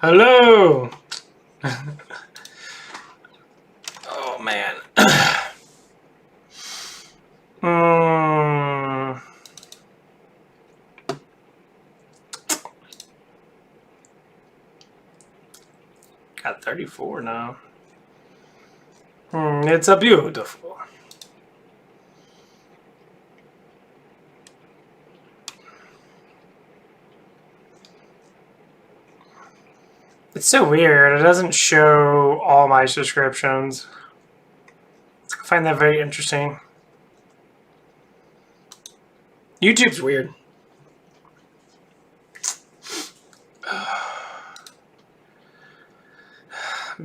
Hello. Oh man. Got 34 now. It's a beautiful. It's so weird. It doesn't show all my subscriptions. I find that very interesting. YouTube's weird.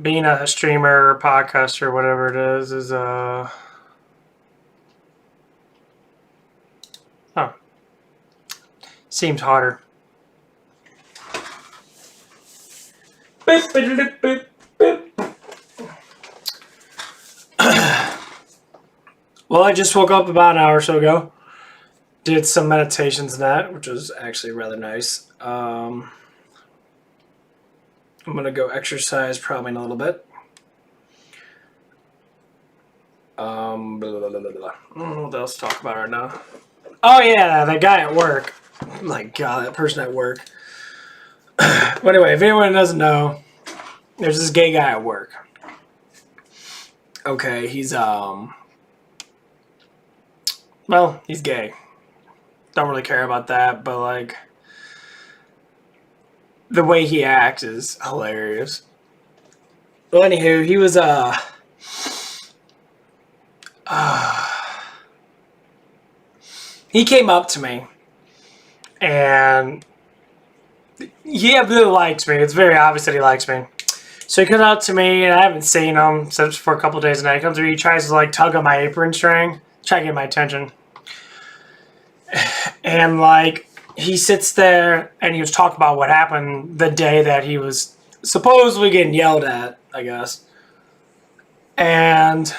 Being a streamer or podcaster, whatever it is seems harder. Well, I just woke up about an hour or so ago. Did some meditations in that, which was actually rather nice. I'm going to go exercise probably in a little bit. I don't know what else to talk about right now. Oh, yeah, that guy at work. My God, that person at work. But anyway, if anyone doesn't know, there's this gay guy at work. Okay, he's, well, he's gay. Don't really care about that, but, like, the way he acts is hilarious. Well, anywho, he was, he came up to me, and he really likes me. It's very obvious that he likes me. So he comes out to me, and I haven't seen him since for a couple of days, and he comes to me, he tries to, like, tug on my apron string, try to get my attention. And, like, he sits there, and he was talking about what happened the day that he was supposedly getting yelled at, I guess. And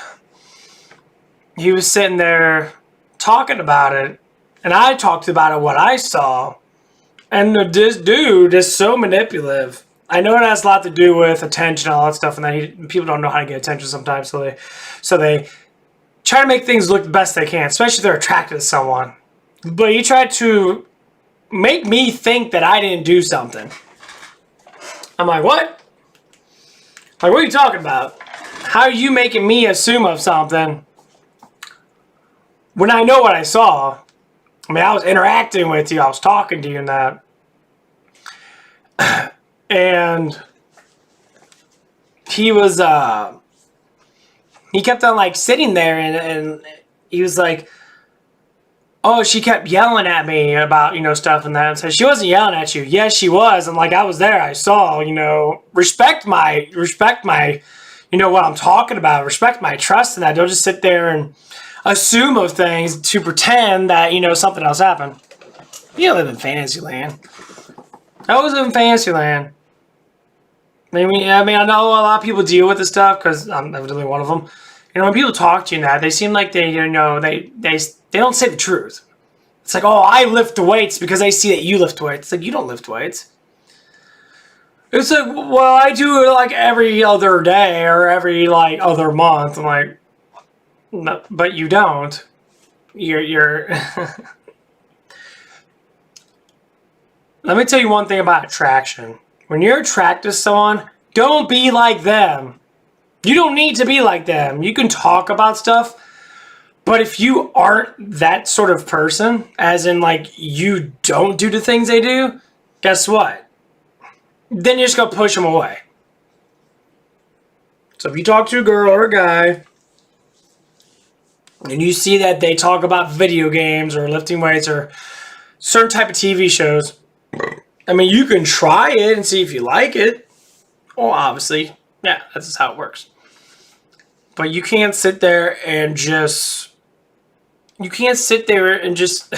he was sitting there talking about it, and I talked about it, what I saw. And this dude is so manipulative. I know it has a lot to do with attention and all that stuff, and that people don't know how to get attention sometimes, so they try to make things look the best they can, especially if they're attracted to someone. But he tried to make me think that I didn't do something. I'm like, what? Like, what are you talking about? How are you making me assume of something when I know what I saw? I mean, I was interacting with you. I was talking to you and that. And he was, he kept on, like, sitting there, and he was like, oh, she kept yelling at me about, stuff and that. And said, she wasn't yelling at you. Yes, she was. And, like, I was there. I saw, respect my, what I'm talking about. Respect my trust in that. Don't just sit there and assume of things to pretend that, something else happened. You live in Fantasyland. I was in Fantasyland. I mean, I know a lot of people deal with this stuff because I'm evidently one of them. When people talk to you now, they seem like they don't say the truth. It's like, oh, I lift weights because they see that you lift weights. It's like, you don't lift weights. It's like, well, I do it like every other day or every like other month. I'm like, no, but you don't. You're. Let me tell you one thing about attraction. When you're attracted to someone, don't be like them. You don't need to be like them. You can talk about stuff, but if you aren't that sort of person, as in like you don't do the things they do, guess what? Then you're just going to push them away. So if you talk to a girl or a guy, and you see that they talk about video games or lifting weights or certain type of TV shows, I mean, you can try it and see if you like it. Well, obviously, yeah, that's just how it works. But you can't sit there and just... You can't sit there and just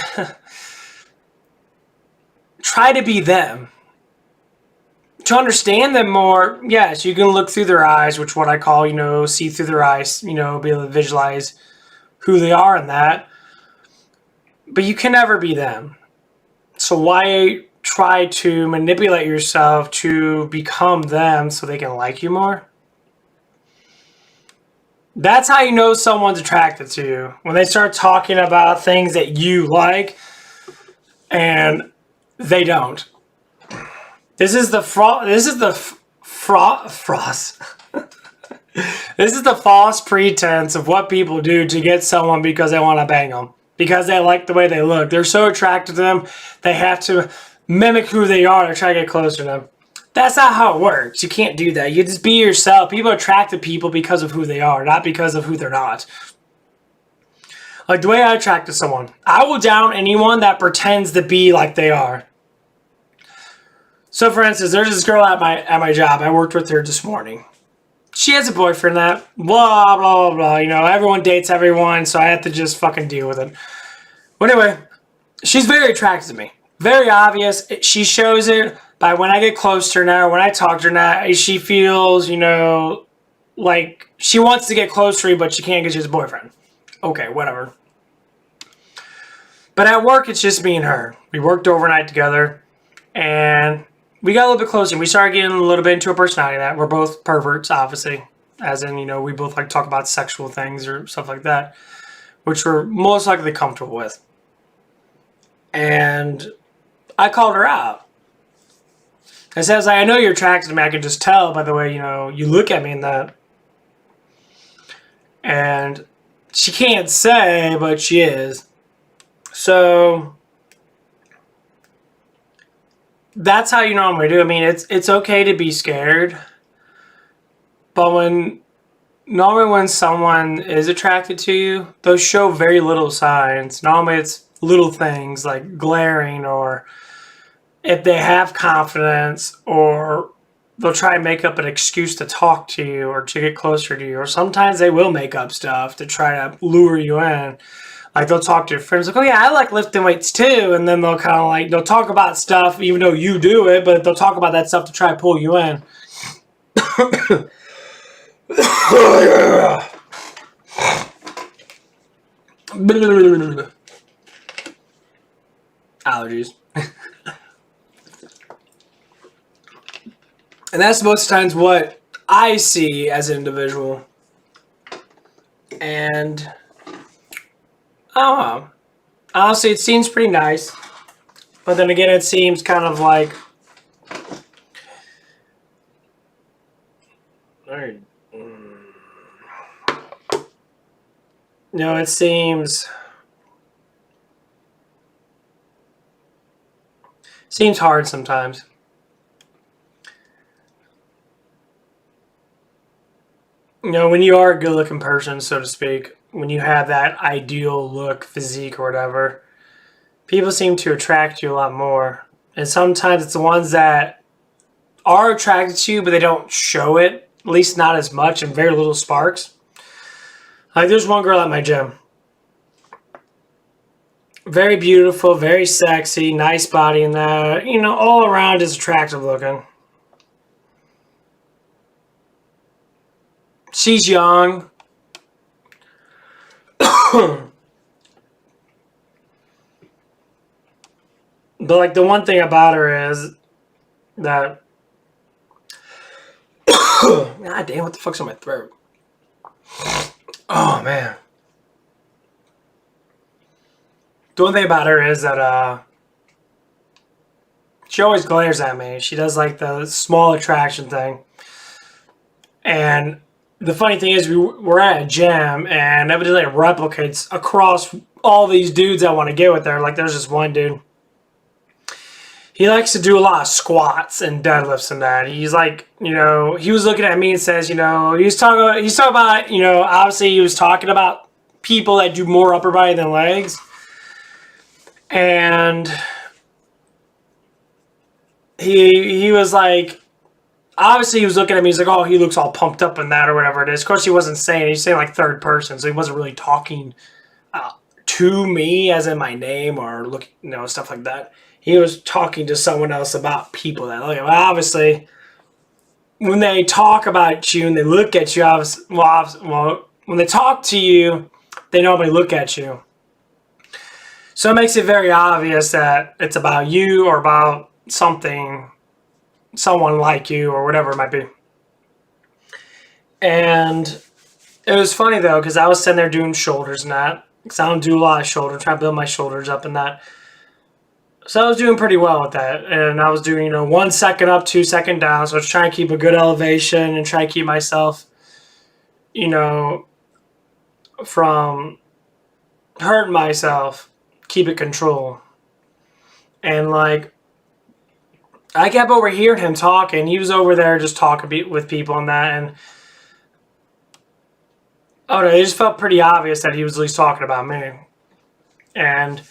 try to be them. To understand them more, yes, you can look through their eyes, which what I call, see through their eyes, be able to visualize who they are in that. But you can never be them. So why try to manipulate yourself to become them so they can like you more. That's how you know someone's attracted to you. When they start talking about things that you like and they don't. This is the This is the false pretense of what people do to get someone because they want to bang them. Because they like the way they look. They're so attracted to them, they have to mimic who they are to try to get closer to them. That's not how it works. You can't do that. You just be yourself. People attract to people because of who they are, not because of who they're not. Like the way I attract to someone. I will down anyone that pretends to be like they are. So for instance, there's this girl at my job. I worked with her this morning. She has a boyfriend that blah, blah, blah, blah. You know, everyone dates everyone, so I have to just fucking deal with it. But anyway, she's very attracted to me. Very obvious. She shows it by when I get close to her now, when I talk to her now, she feels, you know, like she wants to get close to me, but she can't because she has a boyfriend. Okay, whatever. But at work, it's just me and her. We worked overnight together, and we got a little bit closer. We started getting a little bit into a personality that we're both perverts, obviously. As in, you know, we both like to talk about sexual things or stuff like that, which we're most likely comfortable with. And I called her out. I says, I know you're attracted to me. I can just tell by the way, you know, you look at me and that. And she can't say, but she is. So that's how you normally do. I mean, it's okay to be scared, but normally when someone is attracted to you, they'll show very little signs. Normally it's little things like glaring, or if they have confidence, or they'll try and make up an excuse to talk to you or to get closer to you, or sometimes they will make up stuff to try to lure you in. Like they'll talk to your friends like, oh yeah, I like lifting weights too. And then they'll kind of like, they'll talk about stuff even though you do it, but they'll talk about that stuff to try to pull you in. Allergies. And that's most times what I see as an individual. And I don't know. Honestly, it seems pretty nice. But then again, it seems kind of like... No, it seems hard sometimes. You know, when you are a good-looking person, so to speak, when you have that ideal look, physique, or whatever, people seem to attract you a lot more. And sometimes it's the ones that are attracted to you, but they don't show it, at least not as much, and very little sparks. Like, there's one girl at my gym. Very beautiful, very sexy, nice body, and that, you know, all around is attractive looking. She's young. But like the one thing about her is that God damn, what the fuck's on my throat? Oh man. The one thing about her is that she always glares at me. She does like the small attraction thing. And the funny thing is we're at a gym, and evidently it replicates across all these dudes that want to get with her. Like there's this one dude. He likes to do a lot of squats and deadlifts and that. He's like, you know, he was looking at me and says, you know, he's talking about, you know, obviously he was talking about people that do more upper body than legs. And he was like, obviously he was looking at me, he's like, oh, he looks all pumped up in that or whatever it is. Of course he wasn't saying it. He's saying like third person, so he wasn't really talking to me as in my name or look, you know, stuff like that. He was talking to someone else about people that look at. Well, obviously, when they talk about you and they look at you, well, when they talk to you, they normally look at you. So it makes it very obvious that it's about you or about something, someone like you or whatever it might be. And it was funny though, because I was sitting there doing shoulders and that, because I don't do a lot of shoulders, trying to build my shoulders up and that. So I was doing pretty well with that, and I was doing 1 second up, 2 second down. So I was trying to keep a good elevation and try to keep myself, you know, from hurting myself, keep it control. And like, I kept overhearing him talking. He was over there just talking with people and that, and oh no, it just felt pretty obvious that he was at least talking about me. And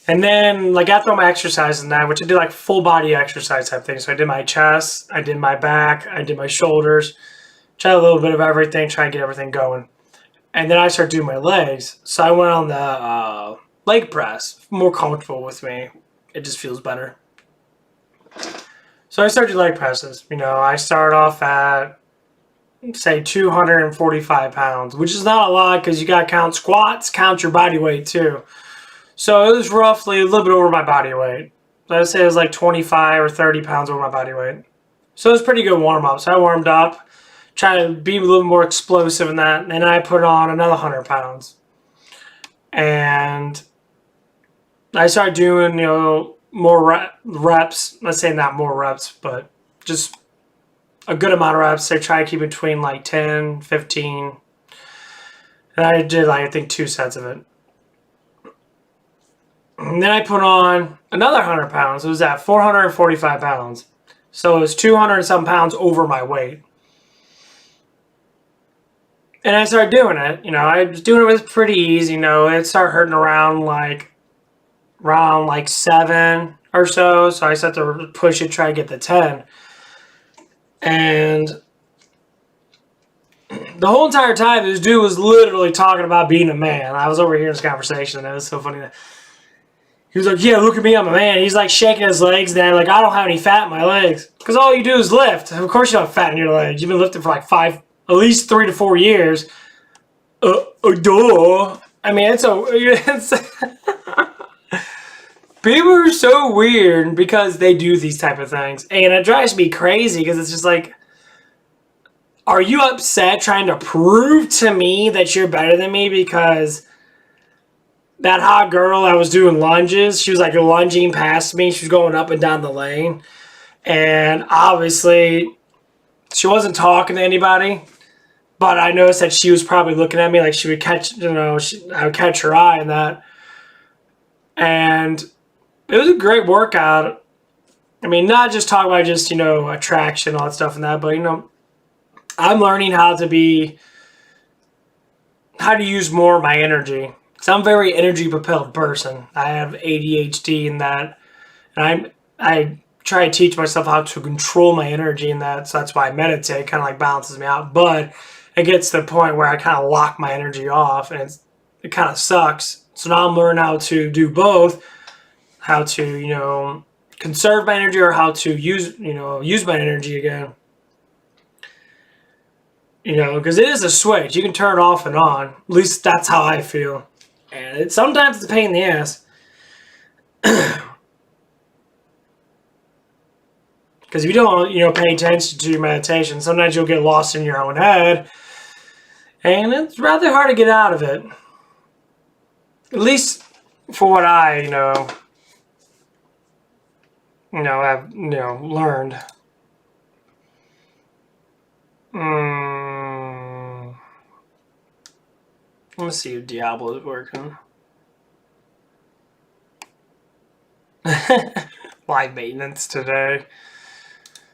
then like after all my exercises and that, which I did like full body exercise type thing. So I did my chest, I did my back, I did my shoulders, tried a little bit of everything, try to get everything going. And then I started doing my legs. So I went on the leg press, more comfortable with me. It just feels better. So I started leg presses. I started off at say 245 pounds, which is not a lot because you got to count squats, count your body weight too. So it was roughly a little bit over my body weight. I'd say it was like 25 or 30 pounds over my body weight. So it was pretty good warm up. So I warmed up, trying to be a little more explosive in that, and then I put on another 100 pounds. And I started doing, more reps. Let's say not more reps, but just a good amount of reps. I try to keep between like 10, 15. And I did like, I think 2 sets of it. And then I put on another 100 pounds. It was at 445 pounds. So it was 200 and some pounds over my weight. And I started doing it. I was doing it with pretty easy. It started hurting around like 7 or so. So I started to push it, try to get the 10. And the whole entire time, this dude was literally talking about being a man. I was over here in this conversation, and it was so funny. He was like, yeah, look at me, I'm a man. He's like shaking his legs, and I'm like, I don't have any fat in my legs. Because all you do is lift. Of course you don't have fat in your legs. You've been lifting for like at least 3 to 4 years. Duh. I mean, it's people are so weird because they do these type of things. And it drives me crazy because it's just like, are you upset trying to prove to me that you're better than me because that hot girl I was doing lunges, she was like lunging past me. She was going up and down the lane. And obviously, she wasn't talking to anybody. But I noticed that she was probably looking at me like she would catch, I would catch her eye and that. And it was a great workout. I mean, not just talk about just, attraction, all that stuff and that, but, I'm learning how to use more of my energy. So I'm a very energy propelled person. I have ADHD in that, and I try to teach myself how to control my energy in that. So that's why I meditate, kind of like balances me out. But it gets to the point where I kind of lock my energy off, and it kind of sucks. So now I'm learning how to do both, how to conserve my energy or how to use my energy again. Because it is a switch. You can turn it off and on. At least that's how I feel. And sometimes it's a pain in the ass. Because if you don't, pay attention to your meditation, sometimes you'll get lost in your own head. And it's rather hard to get out of it. At least for what I, have, learned. Let's see if Diablo is working. Live maintenance today.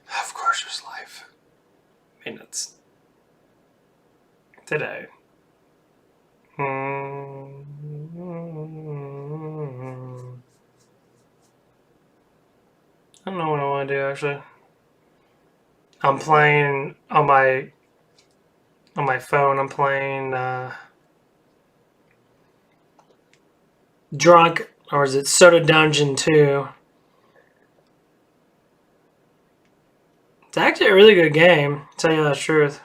Of course there's live maintenance today. I don't know what I want to do actually. I'm playing on my phone. I'm playing Drunk, or is it Soda Dungeon 2? It's actually a really good game, to tell you the truth.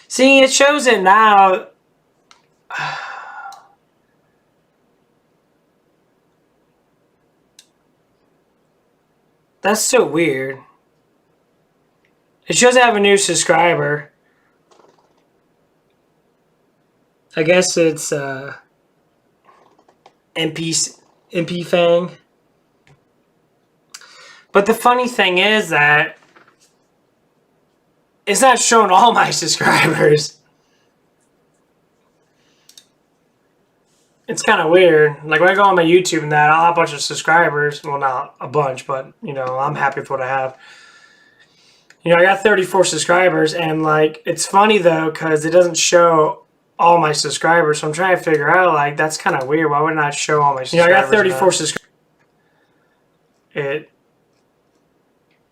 See, it shows it now. That's so weird. It shows I have a new subscriber. I guess it's MP Fang. But the funny thing is that it's not showing all my subscribers. It's kind of weird. Like when I go on my YouTube and that, I'll have a bunch of subscribers. Well, not a bunch, but you know, I'm happy with what I have. You know, I got 34 subscribers, and like, it's funny though, because it doesn't show all my subscribers. So I'm trying to figure out, like, that's kind of weird. Why would it not show all my subscribers? You know, I got 34 subscribers. It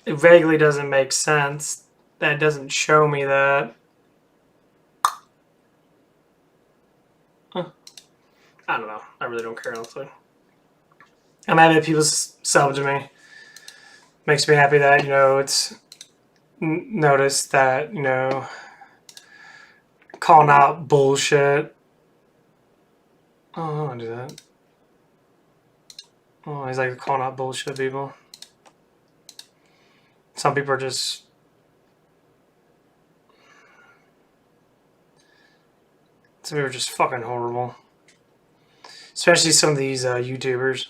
vaguely doesn't make sense. That doesn't show me that. Huh. I don't know. I really don't care, honestly. I'm happy that people sub to me. Makes me happy that, you know, it's noticed that, you know, calling out bullshit. Oh, I don't want to do that. Oh, he's like calling out bullshit people. Some people are just... Some people are just fucking horrible. Especially some of these YouTubers.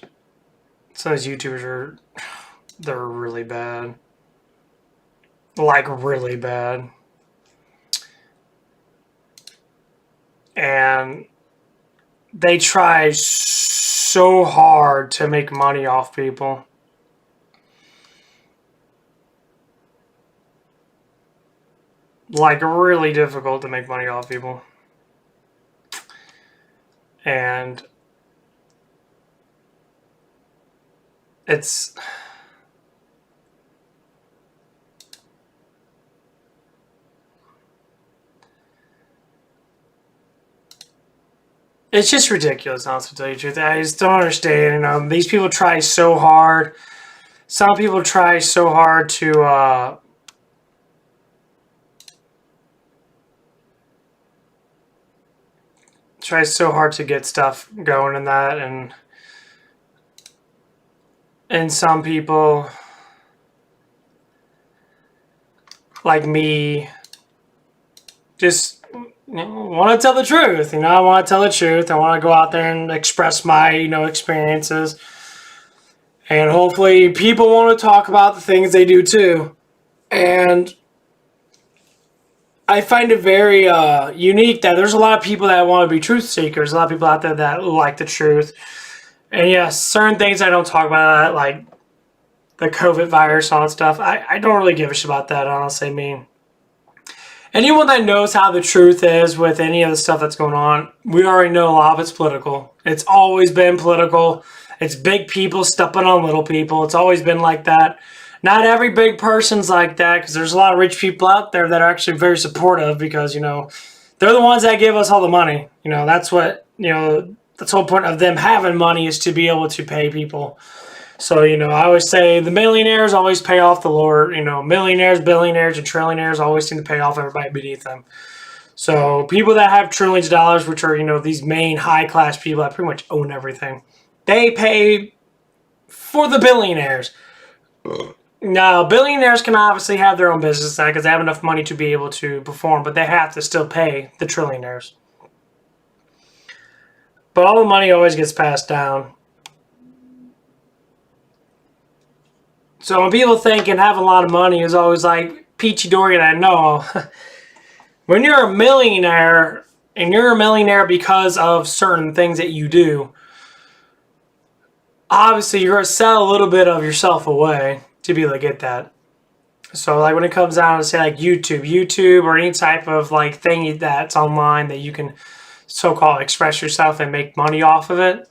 Some of these YouTubers are... They're really bad. Like, really bad. And they try so hard to make money off people. Like, really difficult to make money off people. And it's... It's just ridiculous, honestly, to tell you the truth. I just don't understand. You know, these people try so hard. Some people try so hard to get stuff going in that, and some people like me just want to tell the truth. You know, I want to tell the truth. I want to go out there and express my, you know, experiences. And hopefully people want to talk about the things they do too. And I find it very unique that there's a lot of people that want to be truth seekers. A lot of people out there that like the truth. And yes, certain things I don't talk about, like the COVID virus, all that stuff. I don't really give a shit about that, honestly. I mean, anyone that knows how the truth is with any of the stuff that's going on, we already know a lot of it's political. It's always been political. It's big people stepping on little people. It's always been like that. Not every big person's like that, because there's a lot of rich people out there that are actually very supportive, because, you know, they're the ones that give us all the money. You know, that's what, you know, that's the whole point of them having money, is to be able to pay people. So, you know, I always say the millionaires always pay off the lower, you know, millionaires, billionaires, and trillionaires always seem to pay off everybody beneath them. So people that have trillions of dollars, which are, you know, these main high-class people that pretty much own everything, they pay for the billionaires. Now, billionaires can obviously have their own business because they have enough money to be able to perform, but they have to still pay the trillionaires. But all the money always gets passed down. So when people think and having a lot of money is always like peachy Dorian, I know. When you're a millionaire, and you're a millionaire because of certain things that you do, obviously you're going to sell a little bit of yourself away to be able to get that. So like when it comes down to say like YouTube or any type of like thing that's online that you can so-called express yourself and make money off of it,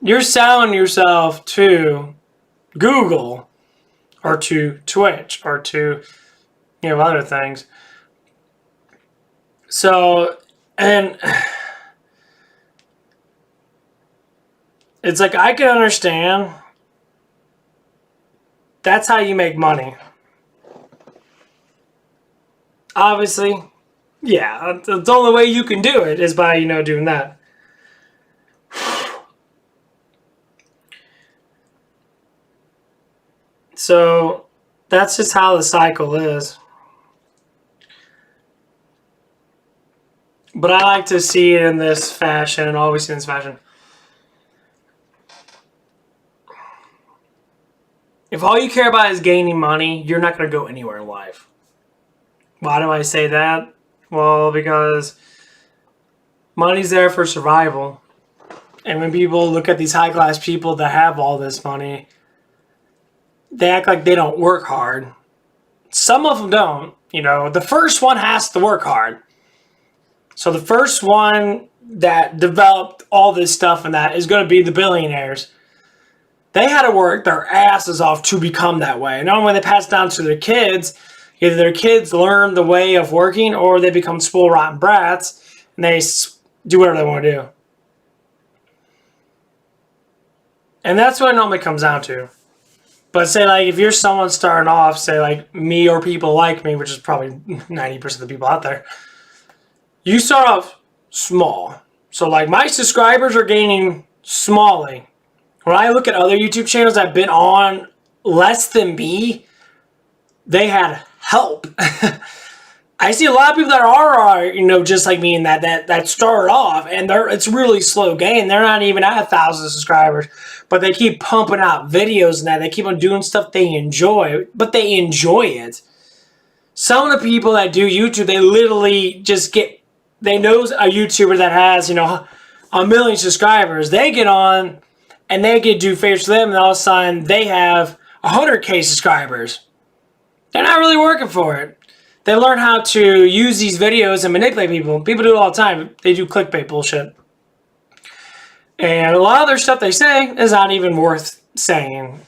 you're selling yourself to Google or to Twitch or to, you know, other things. So, and it's like, I can understand that's how you make money. Obviously, yeah, the only way you can do it is by, you know, doing that. So that's just how the cycle is. But I like to see it in this fashion and always in this fashion. If all you care about is gaining money, you're not going to go anywhere in life. Why do I say that? Well, because money's there for survival. And when people look at these high-class people that have all this money, they act like they don't work hard. Some of them don't. The first one has to work hard. So the first one that developed all this stuff and that is going to be the billionaires. They had to work their asses off to become that way. And not when they pass it down to their kids, either their kids learn the way of working or they become spoiled rotten brats and they do whatever they want to do. And that's what it normally comes down to. But say, like, if you're someone starting off, say, like, me or people like me, which is probably 90% of the people out there, you start off small. So, like, my subscribers are gaining smallly. When I look at other YouTube channels that have been on less than me, they had help. I see a lot of people that are just like me and that started off, and it's really slow gain. They're not even at 1,000 subscribers, but they keep pumping out videos and that. They keep on doing stuff they enjoy, but they enjoy it. Some of the people that do YouTube, they literally just they know a YouTuber that has, 1 million subscribers. They get on and they get do favors for them, and all of a sudden they have 100K subscribers. They're not really working for it. They learn how to use these videos and manipulate people. People do it all the time. They do clickbait bullshit. And a lot of their stuff they say is not even worth saying.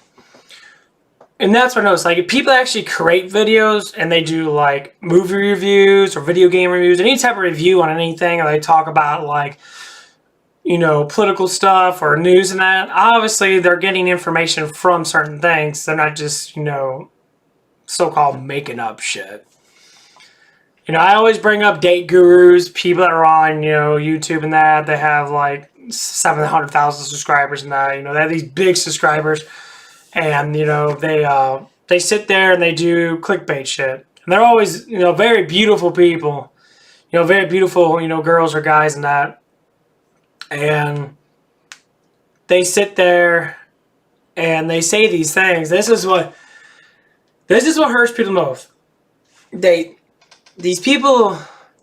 And that's what I noticed. Like, if people actually create videos and they do, like, movie reviews or video game reviews, any type of review on anything, or they talk about, like, political stuff or news and that, obviously they're getting information from certain things. They're not just, so-called making up shit. I always bring up date gurus, people that are on, YouTube and that. They have like 700,000 subscribers and that. They have these big subscribers, and they sit there and they do clickbait shit. And they're always very beautiful people, very beautiful girls or guys and that. And they sit there and they say these things. This is what hurts people most. These people,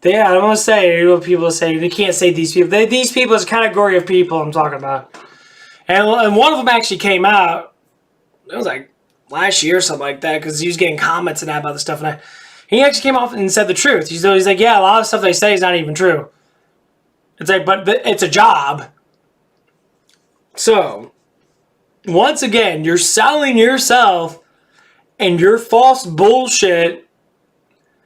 I don't want to say what people say. They can't say these people. These people is a category of people I'm talking about. And one of them actually came out, it was like last year or something like that, because he was getting comments and that about the stuff. And he actually came off and said the truth. He's like, yeah, a lot of stuff they say is not even true. It's like, but it's a job. So, once again, you're selling yourself and your false bullshit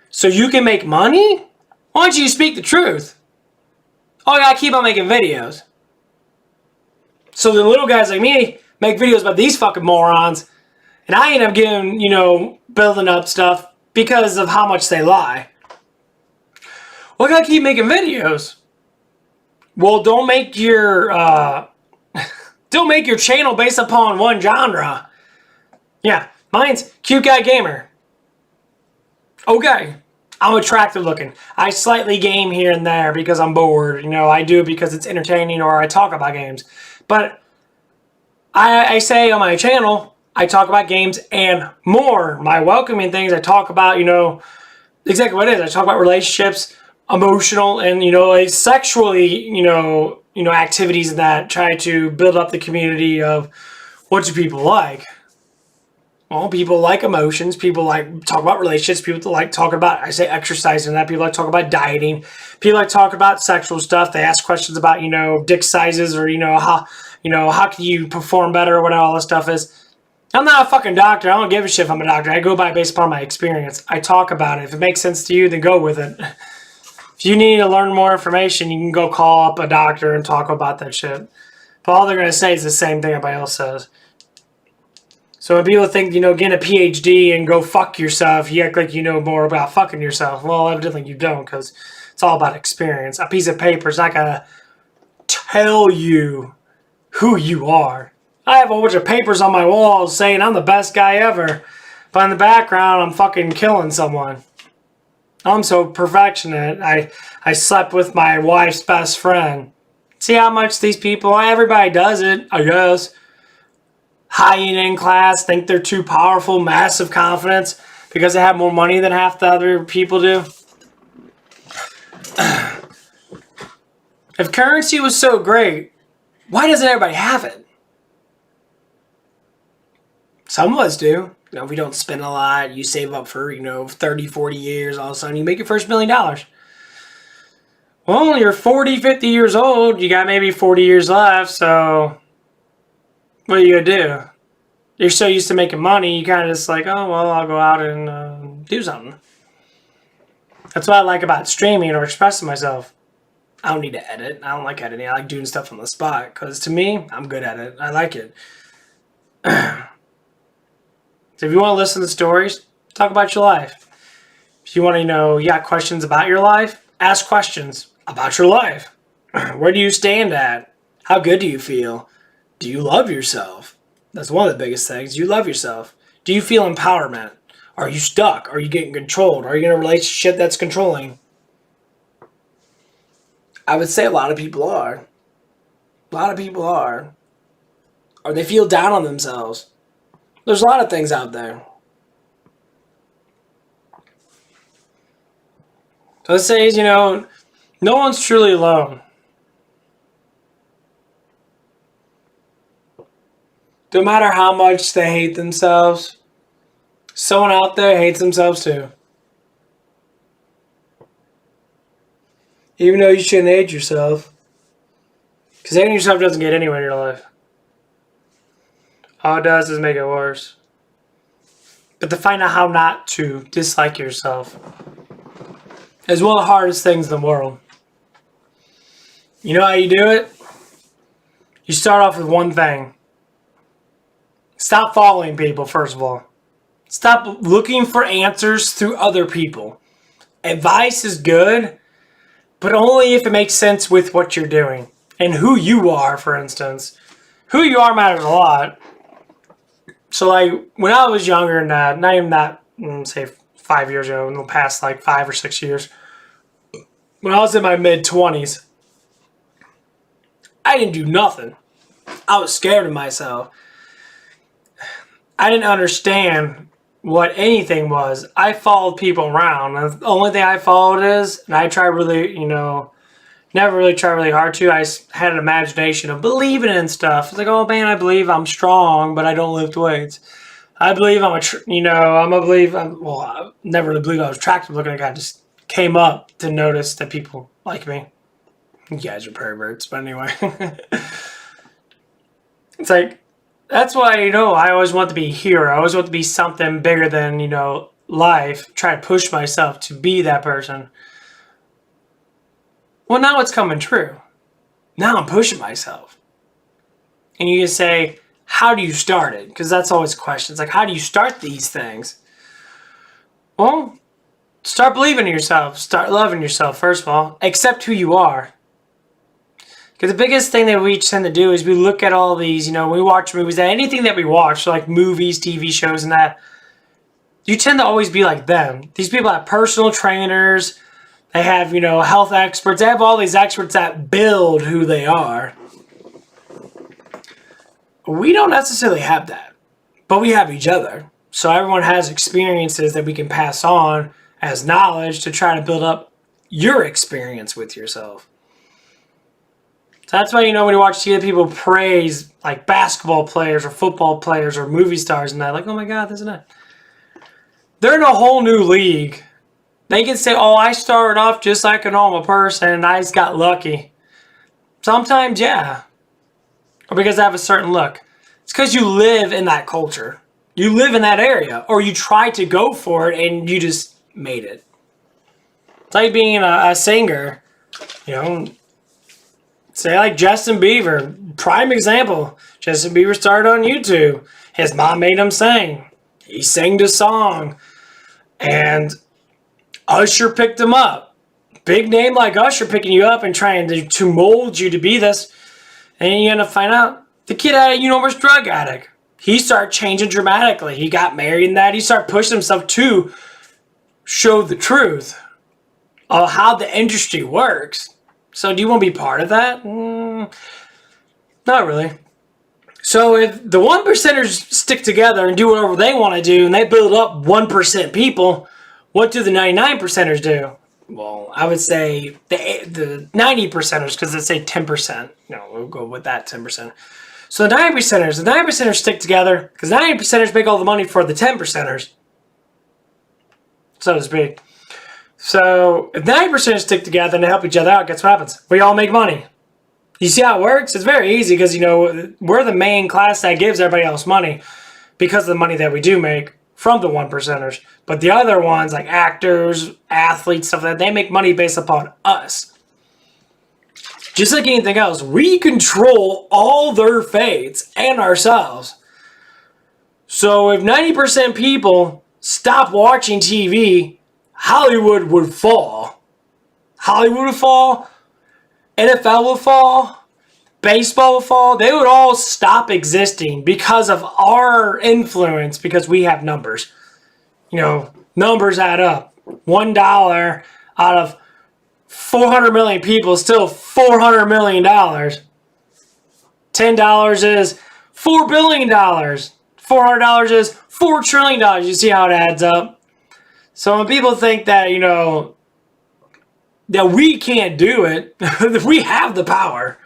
so you can make money? Why don't you speak the truth? Oh, I gotta keep on making videos. So the little guys like me make videos about these fucking morons, and I end up getting, building up stuff because of how much they lie. Well, I gotta keep making videos. Well, don't make your channel based upon one genre. Yeah, mine's Cute Guy Gamer. Okay. I'm attractive looking. I slightly game here and there because I'm bored. I do it because it's entertaining, or I talk about games. But I say on my channel, I talk about games and more. My welcoming things, I talk about, exactly what it is. I talk about relationships, emotional, and, like sexually, activities that try to build up the community of what do people like. Well, people like emotions. People like talk about relationships. People like talk about, I say, exercising. That people like talk about dieting. People like talk about sexual stuff. They ask questions about dick sizes, or how can you perform better, or whatever all this stuff is. I'm not a fucking doctor. I don't give a shit if I'm a doctor. I go by based upon my experience. I talk about it. If it makes sense to you, then go with it. If you need to learn more information, you can go call up a doctor and talk about that shit. But all they're gonna say is the same thing everybody else says. So when people think, getting a PhD and go fuck yourself, you act like you know more about fucking yourself. Well, evidently you don't, because it's all about experience. A piece of paper is not going to tell you who you are. I have a whole bunch of papers on my walls saying I'm the best guy ever. But in the background, I'm fucking killing someone. I'm so perfectionist. I slept with my wife's best friend. See how much these people, everybody does it, I guess. Hiding in class, think they're too powerful, massive confidence because they have more money than half the other people do. If currency was so great, why doesn't everybody have it? Some of us do. You know, if we don't spend a lot, you save up for, 30, 40 years, all of a sudden you make your first $1 million. Well, you're 40, 50 years old, you got maybe 40 years left, so what are you going to do? You're so used to making money, you kind of just like, oh, well, I'll go out and do something. That's what I like about streaming or expressing myself. I don't need to edit. I don't like editing. I like doing stuff on the spot because to me, I'm good at it. I like it. So if you want to listen to stories, talk about your life. If you want to, you got questions about your life, ask questions about your life. Where do you stand at? How good do you feel? Do you love yourself? That's one of the biggest things. Do you love yourself? Do you feel empowerment? Are you stuck? Are you getting controlled? Are you in a relationship that's controlling? I would say a lot of people are. A lot of people are. Or they feel down on themselves. There's a lot of things out there. So it says, no one's truly alone. No matter how much they hate themselves, someone out there hates themselves too. Even though you shouldn't hate yourself. Because hating yourself doesn't get anywhere in your life. All it does is make it worse. But to find out how not to dislike yourself is one of the hardest things in the world. You know how you do it? You start off with one thing. Stop following people, first of all. Stop looking for answers through other people. Advice is good, but only if it makes sense with what you're doing. And who you are, for instance. Who you are matters a lot. So, when I was younger than that, not even that, say 5 years ago, in the past, 5 or 6 years, when I was in my mid-20s, I didn't do nothing. I was scared of myself. I didn't understand what anything was. I followed people around. And the only thing I followed is, and I tried really, never really tried really hard to. I had an imagination of believing in stuff. It's like, oh man, I believe I'm strong, but I don't lift weights. I believe I never really believed I was attractive looking. I just came up to notice that people like me. You guys are perverts, but anyway. It's like, that's why, I always want to be a hero. I always want to be something bigger than, life. Try to push myself to be that person. Well, now it's coming true. Now I'm pushing myself. And you can say, how do you start it? Because that's always questions. Like, how do you start these things? Well, start believing in yourself. Start loving yourself, first of all. Accept who you are. Because the biggest thing that we tend to do is we look at all these, when we watch movies, anything that we watch, like movies, TV shows, and that, you tend to always be like them. These people have personal trainers. They have, health experts. They have all these experts that build who they are. We don't necessarily have that, but we have each other. So everyone has experiences that we can pass on as knowledge to try to build up your experience with yourself. So that's why, when you watch people praise like basketball players or football players or movie stars and that, like, oh my God, this and that. They're in a whole new league. They can say, oh, I started off just like a normal person and I just got lucky. Sometimes, yeah. Or because I have a certain look. It's because you live in that culture. You live in that area. Or you try to go for it and you just made it. It's like being a singer. Say like Justin Bieber. Prime example. Justin Bieber started on YouTube. His mom made him sing. He sang the song. And Usher picked him up. Big name like Usher picking you up and trying to mold you to be this. And you're going to find out The kid had a enormous drug addict. He started changing dramatically. He got married and that. He started pushing himself to show the truth of how the industry works. So do you want to be part of that? Not really. So if the 1%ers stick together and do whatever they want to do and they build up 1% people, what do the 99%ers do? Well, I would say the 90%ers, because let's say 10%. No, we'll go with that 10%. So the 90%ers stick together because 90%ers make all the money for the 10%ers, so to speak. So if 90%ers stick together and they help each other out, guess what happens? We all make money. You see how it works? It's very easy because, we're the main class that gives everybody else money because of the money that we do make from the 1%ers. But the other ones, like actors, athletes, stuff like that, they make money based upon us. Just like anything else, we control all their fates and ourselves. So if 90% people stop watching TV, Hollywood would fall. Hollywood would fall. NFL would fall. Baseball would fall. They would all stop existing because of our influence, because we have numbers. Numbers add up. $1 out of 400 million people is still $400 million. $10 is $4 billion. $400 is $4 trillion. You see how it adds up? So when people think that, that we can't do it, we have the power.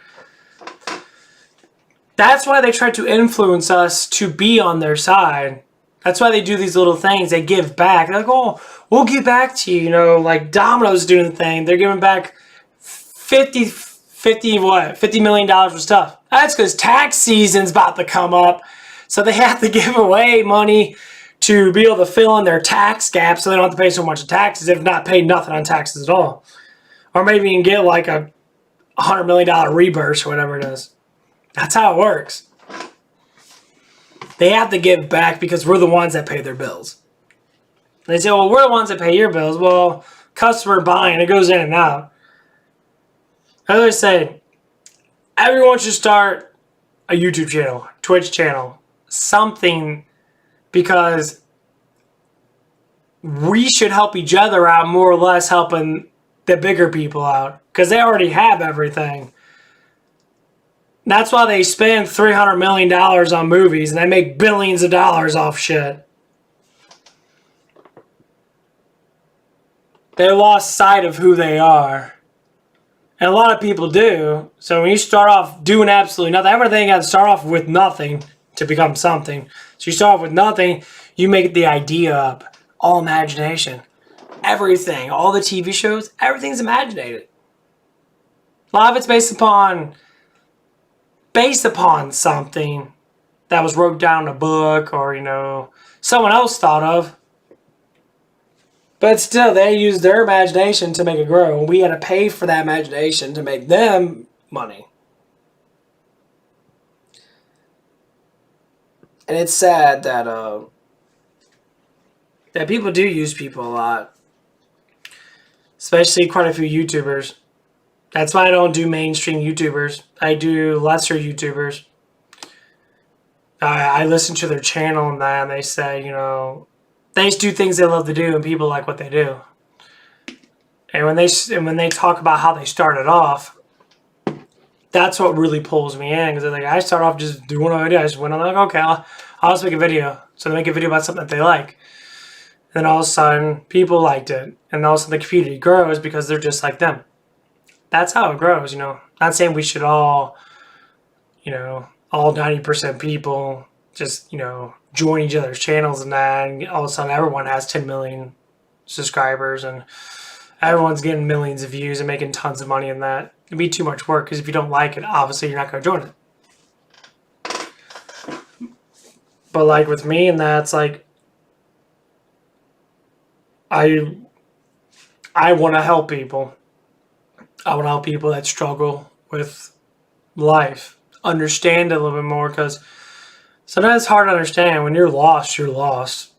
That's why they try to influence us to be on their side. That's why they do these little things. They give back. They're like, oh, we'll give back to you. Like Domino's doing the thing. They're giving back $50 million for stuff. That's because tax season's about to come up. So they have to give away money to be able to fill in their tax gap so they don't have to pay so much of taxes. They've not paid nothing on taxes at all. Or maybe you can get like a $100 million reimburse or whatever it is. That's how it works. They have to give back because we're the ones that pay their bills. They say, well, we're the ones that pay your bills. Well, customer buying, it goes in and out. As I say, everyone should start a YouTube channel, Twitch channel, something, because we should help each other out more or less helping the bigger people out because they already have everything. That's why they spend $300 million on movies and they make billions of dollars off shit. They lost sight of who they are. And a lot of people do. So when you start off doing absolutely nothing, everything has to start off with nothing to become something. So you start off with nothing, you make the idea up. All imagination. Everything. All the TV shows, everything's imaginated. A lot of it's based upon something that was wrote down in a book or, someone else thought of. But still, they used their imagination to make it grow. We had to pay for that imagination to make them money. And it's sad that that people do use people a lot. Especially quite a few YouTubers. That's why I don't do mainstream YouTubers. I do lesser YouTubers. I listen to their channel and that, and they say, they just do things they love to do, and people like what they do. And when they talk about how they started off, that's what really pulls me in. Because I start off just doing what I do. I just went on like, okay, I'll just make a video. So they make a video about something that they like. And then all of a sudden, people liked it. And all of a sudden, the community grows because they're just like them. That's how it grows, Not saying we should all 90% people just, join each other's channels and that, and all of a sudden everyone has 10 million subscribers and everyone's getting millions of views and making tons of money in that. It'd be too much work because if you don't like it, obviously you're not going to join it. But like with me and that, it's like I want to help people. I want to help people that struggle with life understand it a little bit more, because sometimes it's hard to understand. When you're lost, you're lost.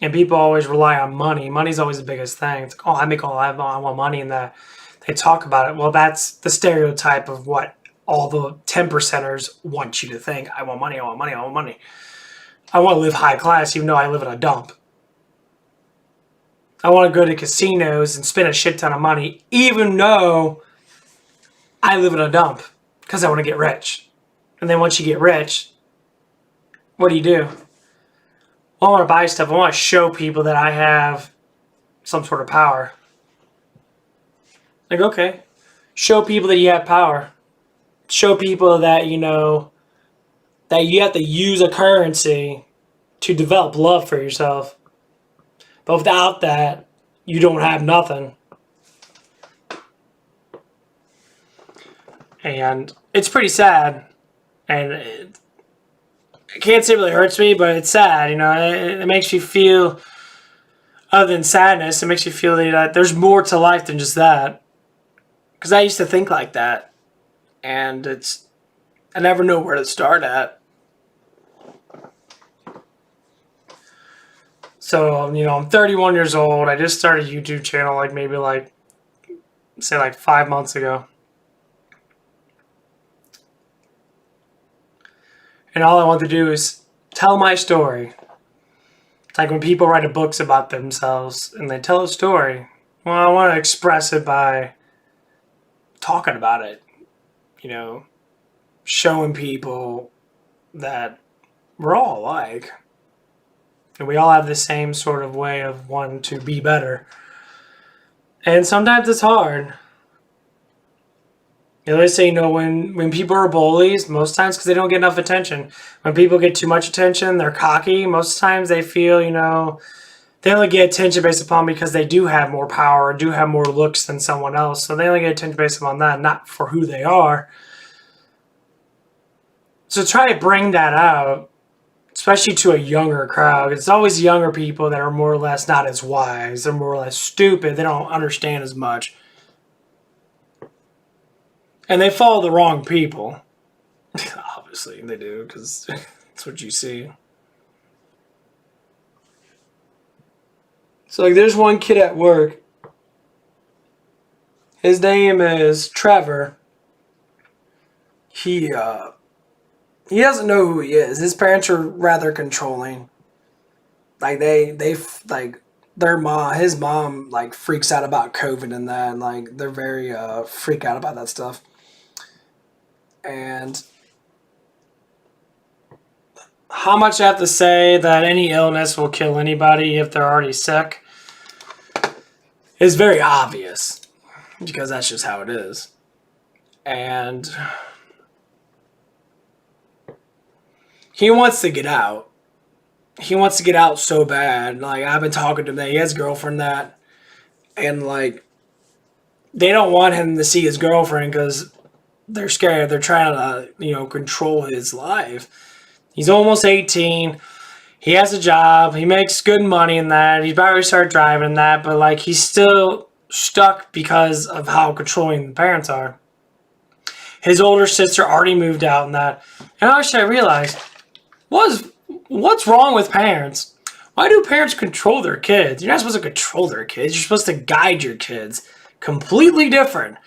And people always rely on money. Money's always the biggest thing. It's like, oh, I want money, and that they talk about it. Well, that's the stereotype of what all the 10 percenters want you to think. I want money, I want money, I want money. I want to live high class even though I live in a dump. I want to go to casinos and spend a shit ton of money even though I live in a dump because I want to get rich. And then once you get rich, what do? Well, I want to buy stuff. I want to show people that I have some sort of power. Like, okay, show people that you have power. Show people that, you know, that you have to use a currency to develop love for yourself. But without that, you don't have nothing. And it's pretty sad. And I can't say it really hurts me, but it's sad. You know, it makes you feel, other than sadness, it makes you feel that there's more to life than just that. Because I used to think like that. And I never know where to start at. So, you know, I'm 31 years old. I just started a YouTube channel maybe 5 months ago. And all I want to do is tell my story. It's like when people write books about themselves and they tell a story. Well, I want to express it by talking about it. You know, showing people that we're all alike. And we all have the same sort of way of wanting to be better. And sometimes it's hard. They always say, you know, when people are bullies, most times because they don't get enough attention. When people get too much attention, they're cocky. Most times they feel, you know, they only get attention based upon because they do have more power or do have more looks than someone else. So they only get attention based upon that, not for who they are. So try to bring that out, especially to a younger crowd. It's always younger people that are more or less not as wise. They're more or less stupid. They don't understand as much. And they follow the wrong people. Obviously, they do, because that's what you see. So, there's one kid at work. His name is Trevor. He doesn't know who he is. His parents are rather controlling. His mom freaks out about COVID and that, and they're very freak out about that stuff. And how much I have to say that any illness will kill anybody if they're already sick is very obvious, because that's just how it is. And he wants to get out. He wants to get out so bad. I've been talking to him. He has a girlfriend and they don't want him to see his girlfriend because they're scared. They're trying to, control his life. He's almost 18. He has a job. He makes good money in that. He's about to start driving in that, but he's still stuck because of how controlling the parents are. His older sister already moved out in that. And actually I realized, what's wrong with parents? Why do parents control their kids? You're not supposed to control their kids. You're supposed to guide your kids. Completely different.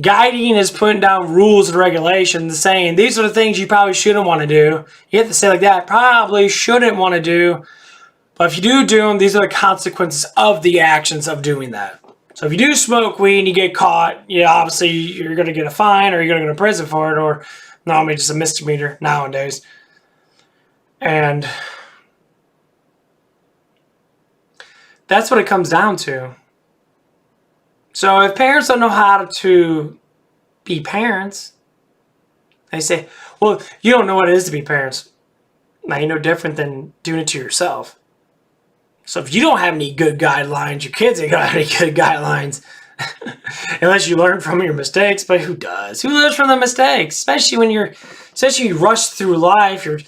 Guiding is putting down rules and regulations, saying these are the things you probably shouldn't want to do. You have to say like that, probably shouldn't want to do. But if you do them, these are the consequences of the actions of doing that. So if you do smoke weed and you get caught, obviously you're going to get a fine or you're going to go to prison for it, or normally just a misdemeanor nowadays. And that's what it comes down to. So if parents don't know how to be parents, they say, well, you don't know what it is to be parents. Now, you're no different than doing it to yourself. So if you don't have any good guidelines, your kids ain't gonna have any good guidelines. Unless you learn from your mistakes, but who does? Who learns from the mistakes? Especially when you rush through life, you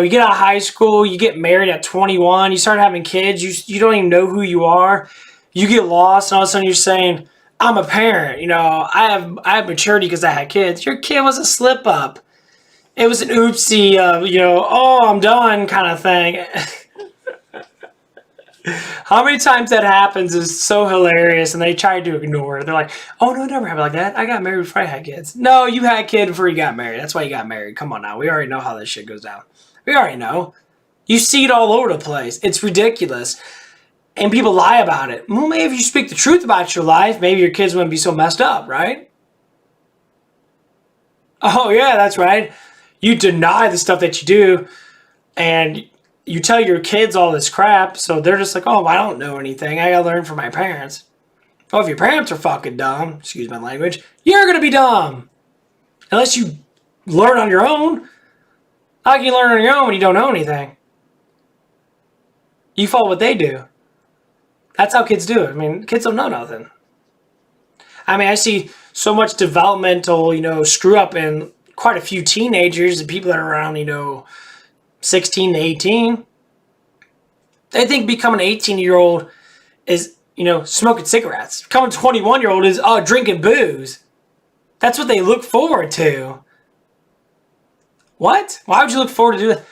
get out of high school, you get married at 21, you start having kids, you don't even know who you are. You get lost, and all of a sudden you're saying, I'm a parent, I have maturity because I had kids. Your kid was a slip up. It was an oopsie, oh, I'm done kind of thing. How many times that happens is so hilarious, and they try to ignore it. They're like, "Oh no, it never happened like that. I got married before I had kids." No, you had kids before you got married. That's why you got married. Come on now, we already know how this shit goes down. We already know. You see it all over the place. It's ridiculous, and people lie about it. Well, maybe if you speak the truth about your life, maybe your kids wouldn't be so messed up, right? Oh yeah, that's right. You deny the stuff that you do, and you tell your kids all this crap, so they're just like, oh, I don't know anything. I gotta learn from my parents. Oh, if your parents are fucking dumb, excuse my language, you're gonna be dumb. Unless you learn on your own. How can you learn on your own when you don't know anything? You follow what they do. That's how kids do it. I mean, kids don't know nothing. I mean, I see so much developmental, screw up in quite a few teenagers and people that are around, 16 to 18. They think becoming an 18-year-old is, smoking cigarettes. Becoming a 21-year-old is, drinking booze. That's what they look forward to. What? Why would you look forward to do that?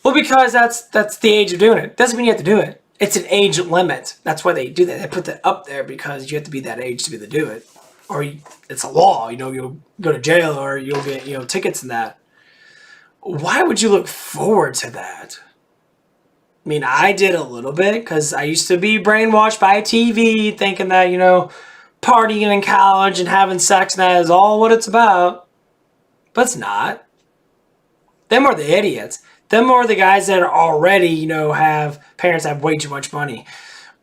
Well, because that's the age of doing it. Doesn't mean you have to do it. It's an age limit. That's why they do that. They put that up there because you have to be that age to be able to do it. Or it's a law. You'll go to jail or you'll get, tickets and that. Why would you look forward to that? I mean, I did a little bit because I used to be brainwashed by TV thinking that, partying in college and having sex and that is all what it's about. But it's not. Them are the idiots. Them are the guys that are already, have parents that have way too much money.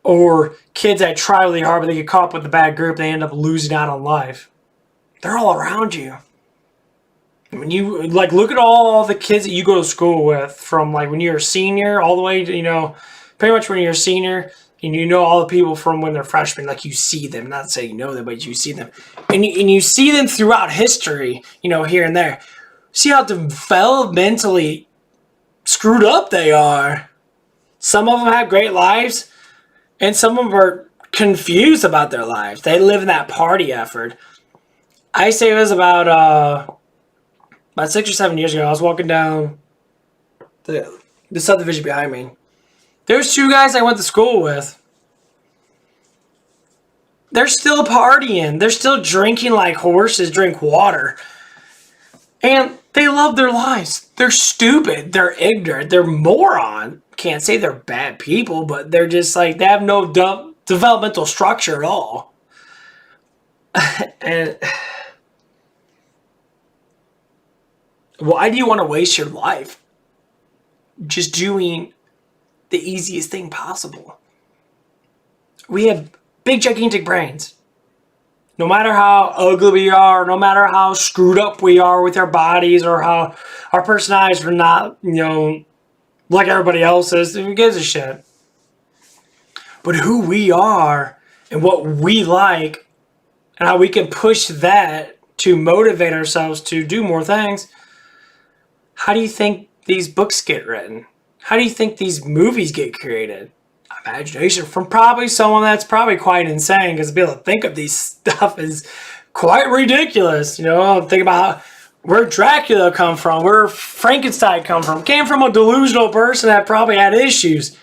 Or kids that try really hard but they get caught up with a bad group, they end up losing out on life. They're all around you. When you look at all the kids that you go to school with, from when you're a senior all the way to pretty much when you're a senior, and all the people from when they're freshmen, you see them. Not saying you know them, but you see them, and you see them throughout history, here and there. See how developmentally screwed up they are. Some of them have great lives, and some of them are confused about their lives. They live in that party effort. I say it was about 6 or 7 years ago. I was walking down the subdivision behind me. There's two guys I went to school with. They're still partying. They're still drinking like horses drink water. And they love their lives. They're stupid. They're ignorant. They're moron. Can't say they're bad people, but they're just they have no developmental structure at all. And why do you want to waste your life just doing the easiest thing possible? We have big, gigantic brains. No matter how ugly we are, no matter how screwed up we are with our bodies or how our personalities are not, like everybody else's, who gives a shit? But who we are and what we like and how we can push that to motivate ourselves to do more things. How do you think these books get written? How do you think these movies get created? Imagination from probably someone that's probably quite insane, because to be able to think of these stuff is quite ridiculous. Think about where Dracula come from, where Frankenstein come from. Came from a delusional person that probably had issues,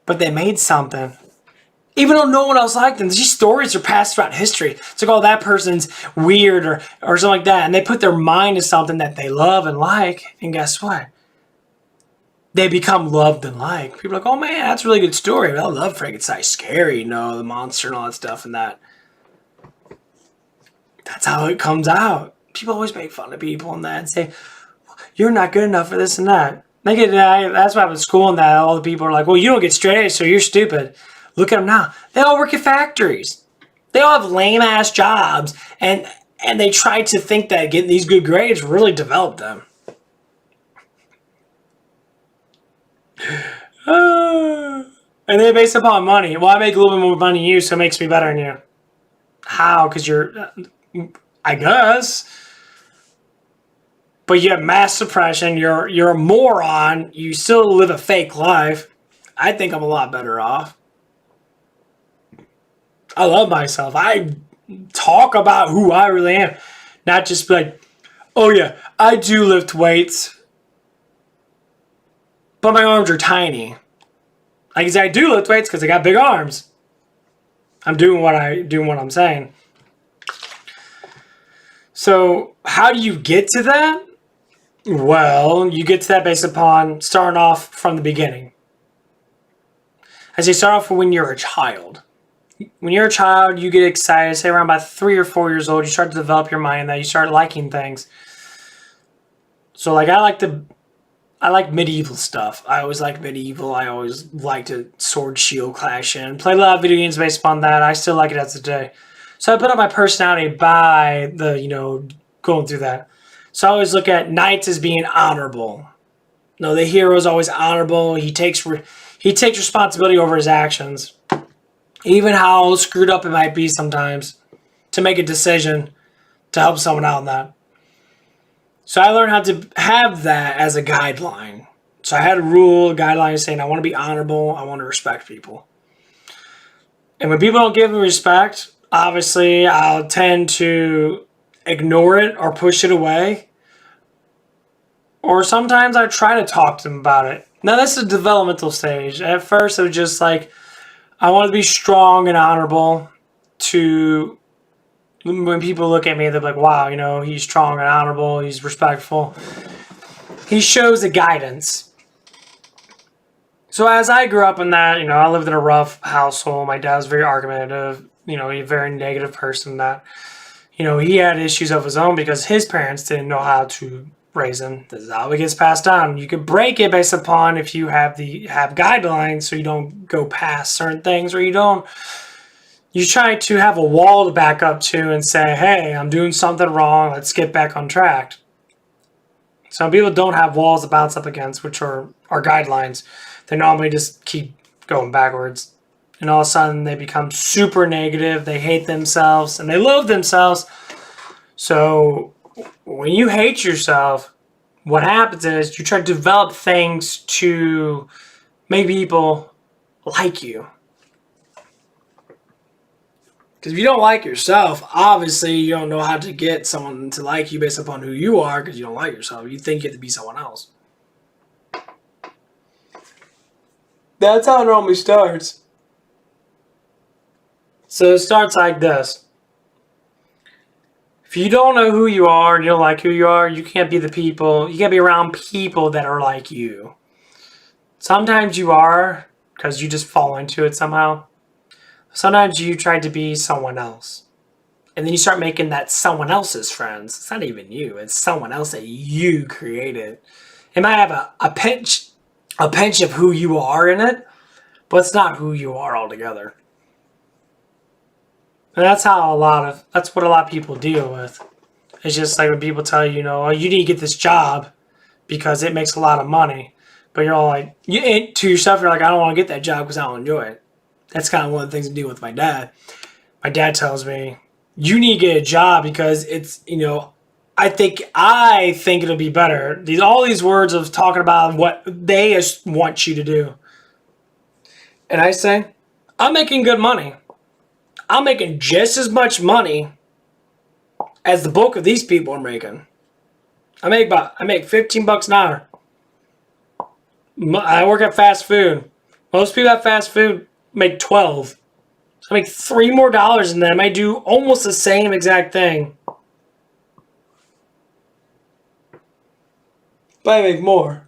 but they made something. Even though no one else liked them, these stories are passed throughout history. It's like, oh, that person's weird or something like that, and they put their mind to something that they love and like, and guess what? They become loved and liked. People are like, oh man, that's a really good story. I love Frankenstein. Scary, the monster and all that stuff and that. That's how it comes out. People always make fun of people and that and say, you're not good enough for this and that. That's why I was in school and that. All the people are like, well, you don't get straight A's, so you're stupid. Look at them now. They all work at factories. They all have lame-ass jobs. And they try to think that getting these good grades really developed them. And they base upon money. Well, I make a little bit more money than you, so it makes me better than you. How? Because you're, I guess. But you have mass suppression. You're a moron. You still live a fake life. I think I'm a lot better off. I love myself. I talk about who I really am. Not just like, oh yeah, I do lift weights, but my arms are tiny. Like I say, I do lift weights because I got big arms. I'm doing what I'm saying. So how do you get to that? Well, you get to that based upon starting off from the beginning. As you start off when you're a child. When you're a child, you get excited. Say around about 3 or 4 years old, you start to develop your mind that you start liking things. So like I like medieval stuff. I always liked medieval. I always liked a sword shield clashing. Played a lot of video games based upon that. I still like it as today. So I put up my personality by going through that. So I always look at knights as being honorable. No, the hero is always honorable. He takes responsibility over his actions, even how screwed up it might be sometimes, to make a decision to help someone out in that. So I learned how to have that as a guideline. So I had a guideline saying I want to be honorable, I want to respect people. And when people don't give me respect, obviously I'll tend to ignore it or push it away. Or sometimes I try to talk to them about it. Now this is a developmental stage. At first it was just like, I want to be strong and honorable. To when people look at me, they're like, wow, he's strong and honorable, he's respectful. He shows the guidance. So as I grew up in that, I lived in a rough household. My dad was very argumentative, he's a very negative person that, he had issues of his own because his parents didn't know how to raise him. This is how it gets passed down. You can break it based upon if you have guidelines so you don't go past certain things, or you try to have a wall to back up to and say, hey, I'm doing something wrong, let's get back on track. Some people don't have walls to bounce up against, which are guidelines. They normally just keep going backwards. And all of a sudden they become super negative, they hate themselves, and they loathe themselves. So when you hate yourself, what happens is you try to develop things to make people like you. Because if you don't like yourself, obviously you don't know how to get someone to like you based upon who you are, because you don't like yourself. You think you have to be someone else. That's how it normally starts. So it starts like this. If you don't know who you are and you don't like who you are, you can't be around people that are like you. Sometimes you are, because you just fall into it somehow. Sometimes you try to be someone else. And then you start making that someone else's friends. It's not even you. It's someone else that you created. It might have a pinch of who you are in it, but it's not who you are altogether. And that's what a lot of people deal with. It's just like when people tell you, oh, you need to get this job because it makes a lot of money. But you're all like, to yourself, you're like, I don't want to get that job because I don't enjoy it. That's kind of one of the things I deal with my dad. My dad tells me, you need to get a job because it's, I think it'll be better. All these words of talking about what they want you to do. And I say, I'm making good money. I'm making just as much money as the bulk of these people are making. I make $15 an hour. I work at fast food. Most people at fast food make $12. So I make $3 more than them. I do almost the same exact thing, but I make more.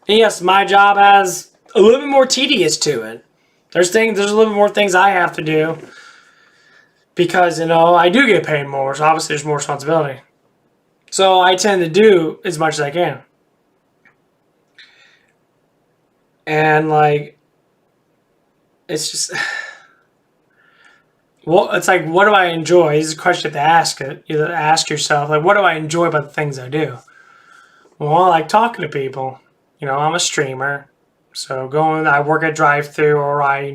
And yes, my job has a little bit more tedious to it. There's a little bit more things I have to do because, I do get paid more, so obviously there's more responsibility. So I tend to do as much as I can. And, it's just, well, it's like, what do I enjoy? This is a question you have to ask You ask yourself, what do I enjoy about the things I do? Well, I like talking to people. I'm a streamer. So I work at drive-thru, or I,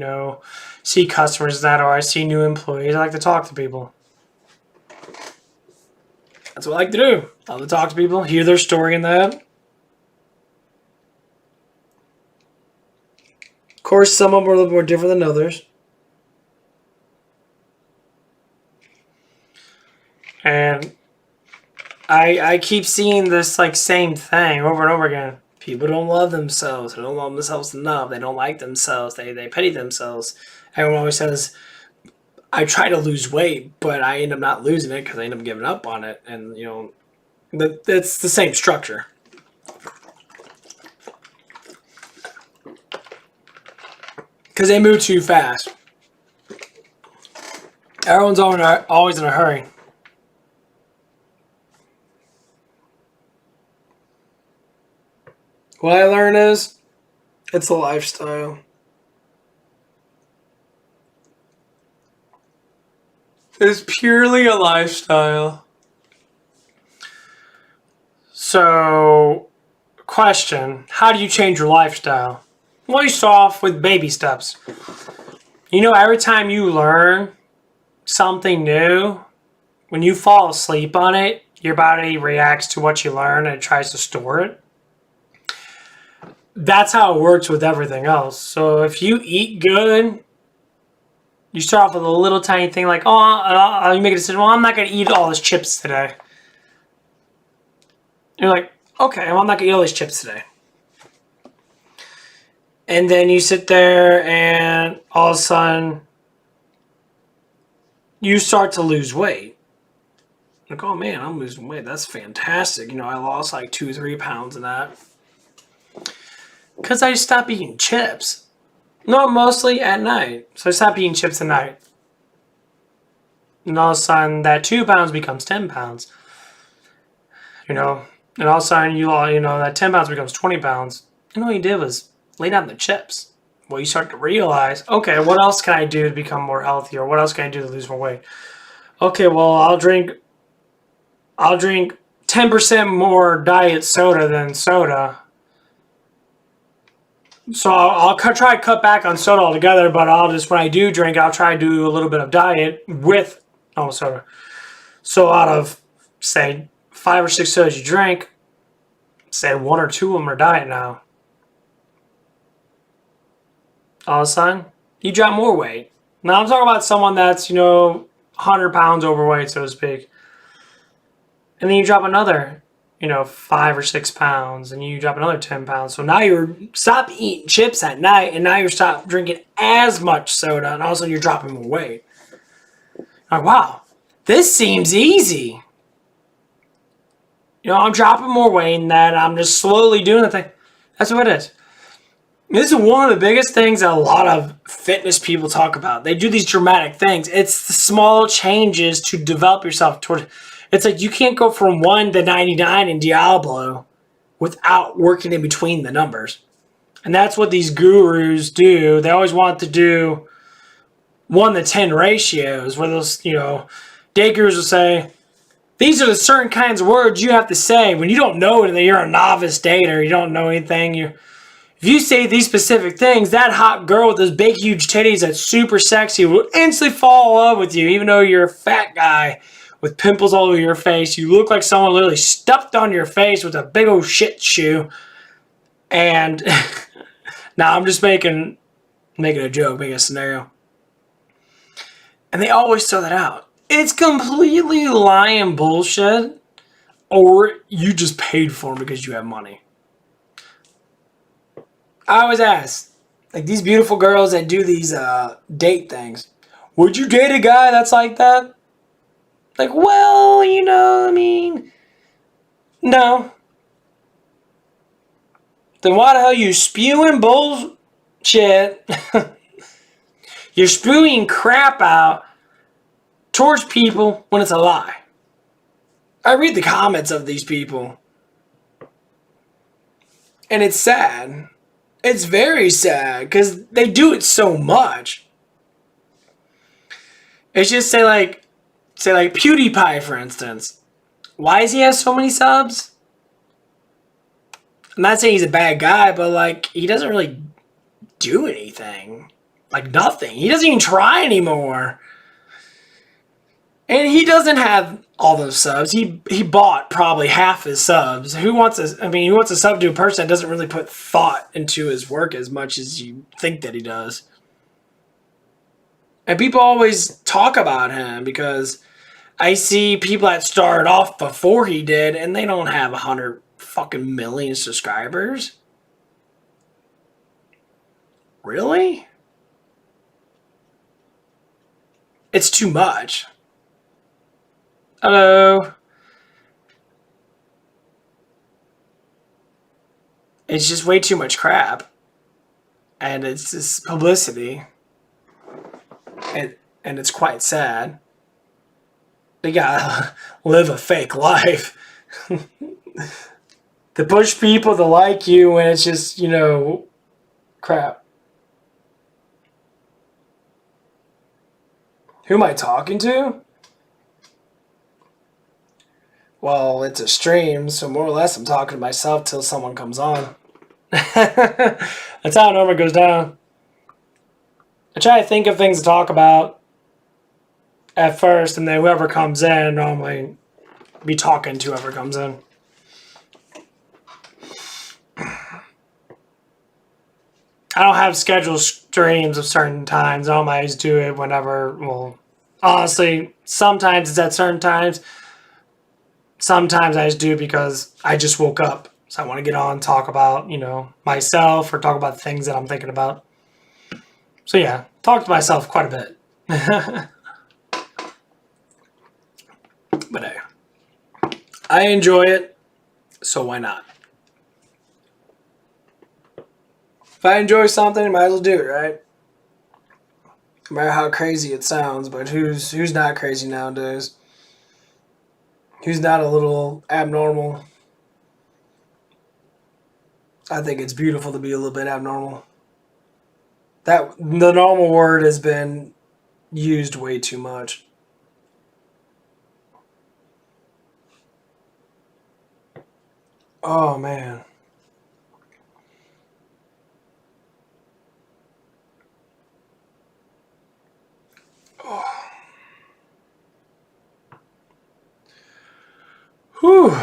see customers or I see new employees. I like to talk to people. That's what I like to do. I like to talk to people, hear their story and that. Of course, some of them are a little more different than others. And I keep seeing this same thing over and over again. People don't love themselves. They don't love themselves enough. They don't like themselves. They pity themselves. Everyone always says, I try to lose weight, but I end up not losing it because I end up giving up on it. And, that's the same structure. Because they move too fast. Everyone's always in a hurry. What I learned is, it's a lifestyle. It's purely a lifestyle. So, question, how do you change your lifestyle? Well, you start off with baby steps. Every time you learn something new, when you fall asleep on it, your body reacts to what you learn and it tries to store it. That's how it works with everything else. So if you eat good, you start off with a little tiny thing like, you make a decision, well, I'm not going to eat all these chips today. You're like, okay, well, I'm not going to eat all these chips today. And then you sit there and all of a sudden you start to lose weight. Like, oh man, I'm losing weight. That's fantastic. I lost like 2-3 pounds in that. Because I stopped eating chips. No, mostly at night. So I stopped eating chips at night. And all of a sudden, that 2 pounds becomes 10 pounds. And all of a sudden, that 10 pounds becomes 20 pounds. And all you did was lay down the chips. Well, you start to realize, okay, what else can I do to become more healthy? Or what else can I do to lose more weight? Okay, well, I'll drink 10% more diet soda than soda. So I'll try to cut back on soda altogether, but when I do drink, I'll try to do a little bit of diet with soda. So out of, say, 5 or 6 sodas you drink, say 1 or 2 of them are diet now. All of a sudden, you drop more weight. Now I'm talking about someone that's, 100 pounds overweight, so to speak. And then you drop another 5 or 6 pounds, and you drop another 10 pounds. So now you're stop eating chips at night, and now you're stop drinking as much soda, and all of a sudden you're dropping more weight. Like, wow, this seems easy. I'm dropping more weight in that. I'm just slowly doing the thing. That's what it is. This is one of the biggest things that a lot of fitness people talk about. They do these dramatic things. It's the small changes to develop yourself toward. It's like you can't go from 1 to 99 in Diablo without working in between the numbers. And that's what these gurus do. They always want to do 1 to 10 ratios where those, day gurus will say, these are the certain kinds of words you have to say when you don't know that you're a novice dater, you don't know anything. If you say these specific things, that hot girl with those big, huge titties that's super sexy will instantly fall in love with you, even though you're a fat guy with pimples all over your face. You look like someone literally stuffed on your face with a big old shit shoe. And now I'm just making a joke, making a scenario. And they always throw that out. It's completely lying bullshit, or you just paid for them because you have money. I always ask, like these beautiful girls that do these date things, would you date a guy that's like that? Like, well, no. Then why the hell are you spewing bullshit? You're spewing crap out towards people when it's a lie. I read the comments of these people, and it's sad. It's very sad because they do it so much. It's just say like PewDiePie, for instance. Why does he have so many subs? I'm not saying he's a bad guy, but he doesn't really do anything. Nothing. He doesn't even try anymore. And he doesn't have all those subs. He bought probably half his subs. Who wants a sub to a person that doesn't really put thought into his work as much as you think that he does. And people always talk about him because I see people that started off before he did and they don't have 100 fucking million subscribers. Really? It's too much. Hello? It's just way too much crap. And it's just publicity. And it's quite sad. They gotta live a fake life. To push people to like you when it's just, crap. Who am I talking to? Well, it's a stream, so more or less I'm talking to myself till someone comes on. That's how it normally goes down. I try to think of things to talk about at first, and then whoever comes in, normally be talking to whoever comes in. I don't have scheduled streams of certain times. I always do it whenever, well, honestly, sometimes it's at certain times. Sometimes I just do it because I just woke up. So I want to get on and talk about, myself or talk about things that I'm thinking about. So yeah, talk to myself quite a bit. But hey, I enjoy it, so why not? If I enjoy something, I might as well do it, right? No matter how crazy it sounds, but who's not crazy nowadays? Who's not a little abnormal? I think it's beautiful to be a little bit abnormal. The normal word has been used way too much. Oh man. Oh. Whew.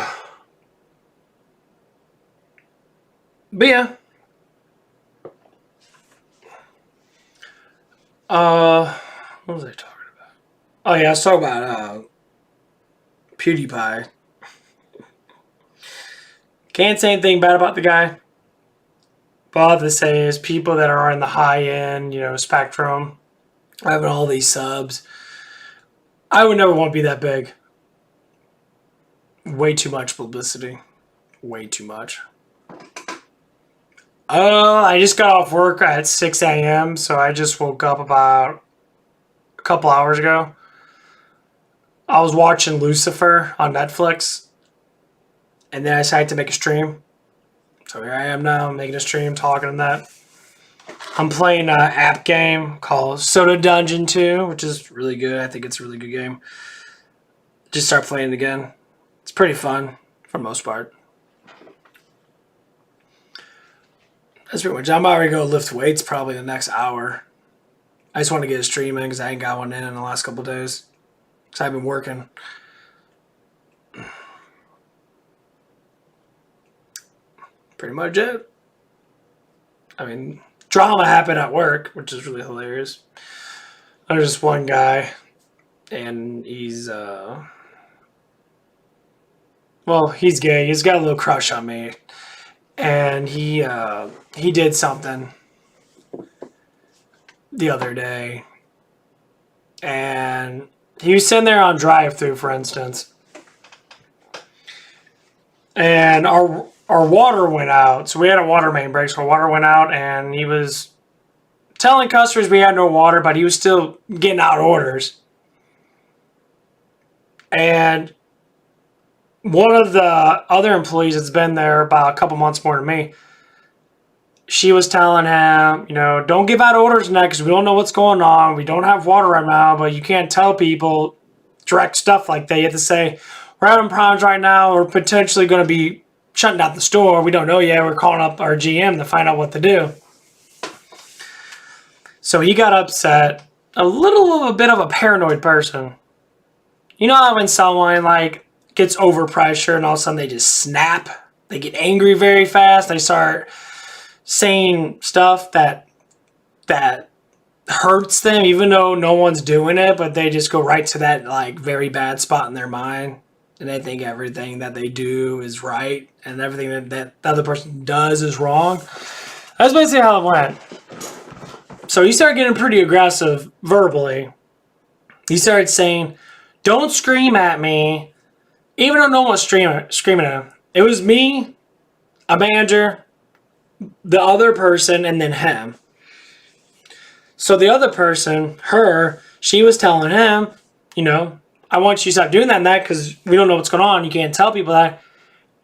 But yeah. What was I talking about? Oh yeah, I was talking about PewDiePie. Can't say anything bad about the guy. But all I have to say is people that are in the high end, spectrum, having all these subs, I would never want to be that big. Way too much publicity. Way too much. I just got off work at 6 a.m., so I just woke up about a couple hours ago. I was watching Lucifer on Netflix, and then I decided to make a stream. So here I am now, making a stream, talking on that. I'm playing an app game called Soda Dungeon 2, which is really good. I think it's a really good game. Just start playing it again. It's pretty fun, for the most part. That's pretty much. I'm already going to lift weights probably the next hour. I just want to get a stream in because I ain't got one in the last couple of days. Because I've been working. Pretty much it. I mean, drama happened at work, which is really hilarious. There's just one guy, and he's, he's gay. He's got a little crush on me. And he did something the other day, and he was sitting there on drive-thru, for instance, and our water went out. So we had a water main break, so our water went out, and he was telling customers we had no water, but he was still getting out orders. And one of the other employees that's been there about a couple months more than me, she was telling him, don't give out orders now because we don't know what's going on. We don't have water right now, but you can't tell people direct stuff like that. You have to say, we're having problems right now. We're potentially going to be shutting down the store. We don't know yet. We're calling up our GM to find out what to do. So he got upset. A little of a bit of a paranoid person. You know how when someone gets overpressure and all of a sudden they just snap. They get angry very fast. They start saying stuff that hurts them even though no one's doing it, but they just go right to that very bad spot in their mind. And they think everything that they do is right and everything that the other person does is wrong. That's basically how it went. So he started getting pretty aggressive verbally. He started saying, "Don't scream at me," even though no one was screaming at him. It was me, a manager, the other person, and then him. So the other person, her, she was telling him, I want you to stop doing that and that because we don't know what's going on. You can't tell people that.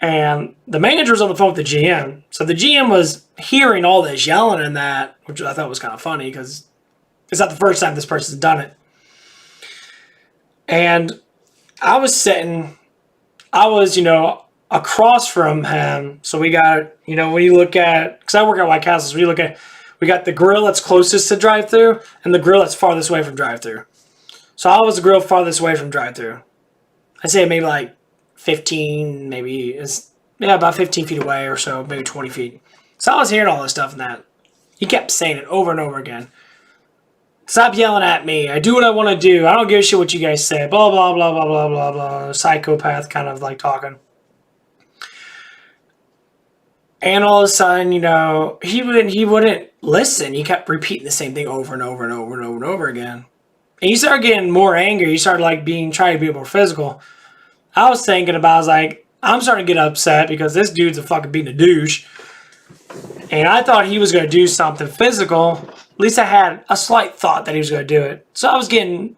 And the manager was on the phone with the GM. So the GM was hearing all this yelling and that, which I thought was kind of funny because it's not the first time this person's done it. And I was, across from him. So we got, when you look at, because I work at White Castles, we got the grill that's closest to drive-thru and the grill that's farthest away from drive-thru. So I was the grill farthest away from drive-thru. I'd say maybe like 15, about 15 feet away or so, maybe 20 feet. So I was hearing all this stuff and that. He kept saying it over and over again. "Stop yelling at me. I do what I want to do. I don't give a shit what you guys say. Blah, blah, blah, blah, blah, blah, blah." Psychopath kind of like talking. And all of a sudden, he wouldn't listen. He kept repeating the same thing over and over and over and over and over again. And he started getting more angry. He started trying to be more physical. I was thinking about, I'm starting to get upset because this dude's being a douche. And I thought he was going to do something physical. At least I had a slight thought that he was going to do it. So I was thinking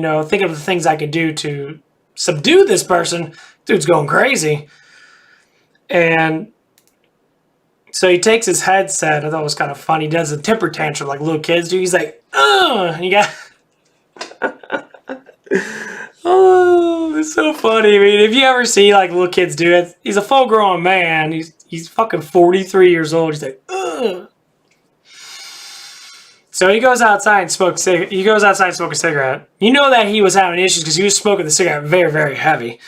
of the things I could do to subdue this person. Dude's going crazy. And so he takes his headset. I thought it was kind of funny. He does a temper tantrum like little kids do. He's like, "Ugh!" And you got... Oh, it's so funny. I mean, if you ever see little kids do it, he's a full-grown man. He's fucking 43 years old. He's like, "Ugh." So he goes outside and smokes a cigarette. You know that he was having issues because he was smoking the cigarette very, very heavy.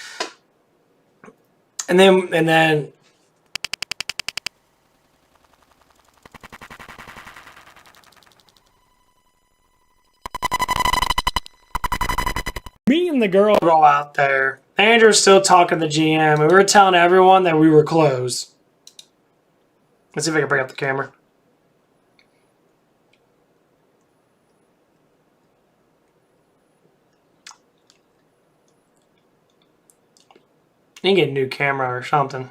And then me and the girl go out there. Andrew's still talking to the GM, and we were telling everyone that we were closed. Let's see if I can bring up the camera. You can get a new camera or something.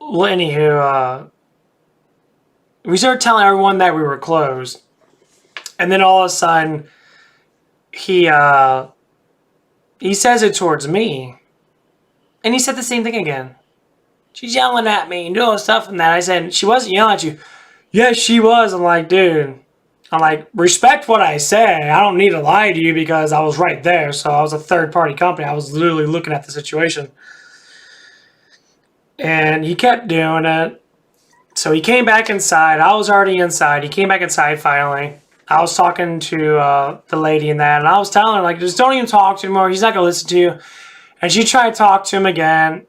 Well, anywho, we started telling everyone that we were closed. And then all of a sudden, he says it towards me. And he said the same thing again. "She's yelling at me and doing stuff and that." I said, "She wasn't yelling at you." "Yes, she was." I'm like, "Dude." I'm like, "Respect what I say. I don't need to lie to you because I was right there." So I was a third-party company. I was literally looking at the situation. And he kept doing it. So he came back inside. I was already inside. He came back inside finally. I was talking to the lady in that, and I was telling her, just don't even talk to him anymore. He's not going to listen to you. And she tried to talk to him again.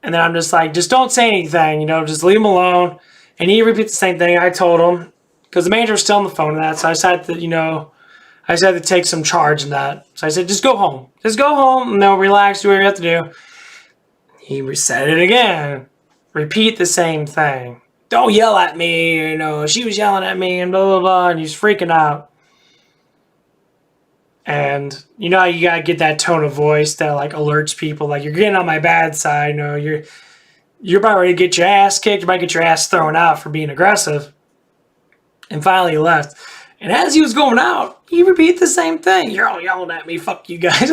And then I'm just like, just don't say anything, just leave him alone. And he repeats the same thing I told him. Because the manager was still on the phone and that, so I decided to take some charge in that. So I said, just go home. Just go home, and then relax, do what you have to do. He said it again. Repeat the same thing. "Don't yell at me, she was yelling at me, and blah, blah, blah," and he's freaking out. And you gotta get that tone of voice that alerts people, you're getting on my bad side, you're about ready to get your ass kicked, you might get your ass thrown out for being aggressive. And finally he left. And as he was going out, he repeated the same thing. "You're all yelling at me. Fuck you guys."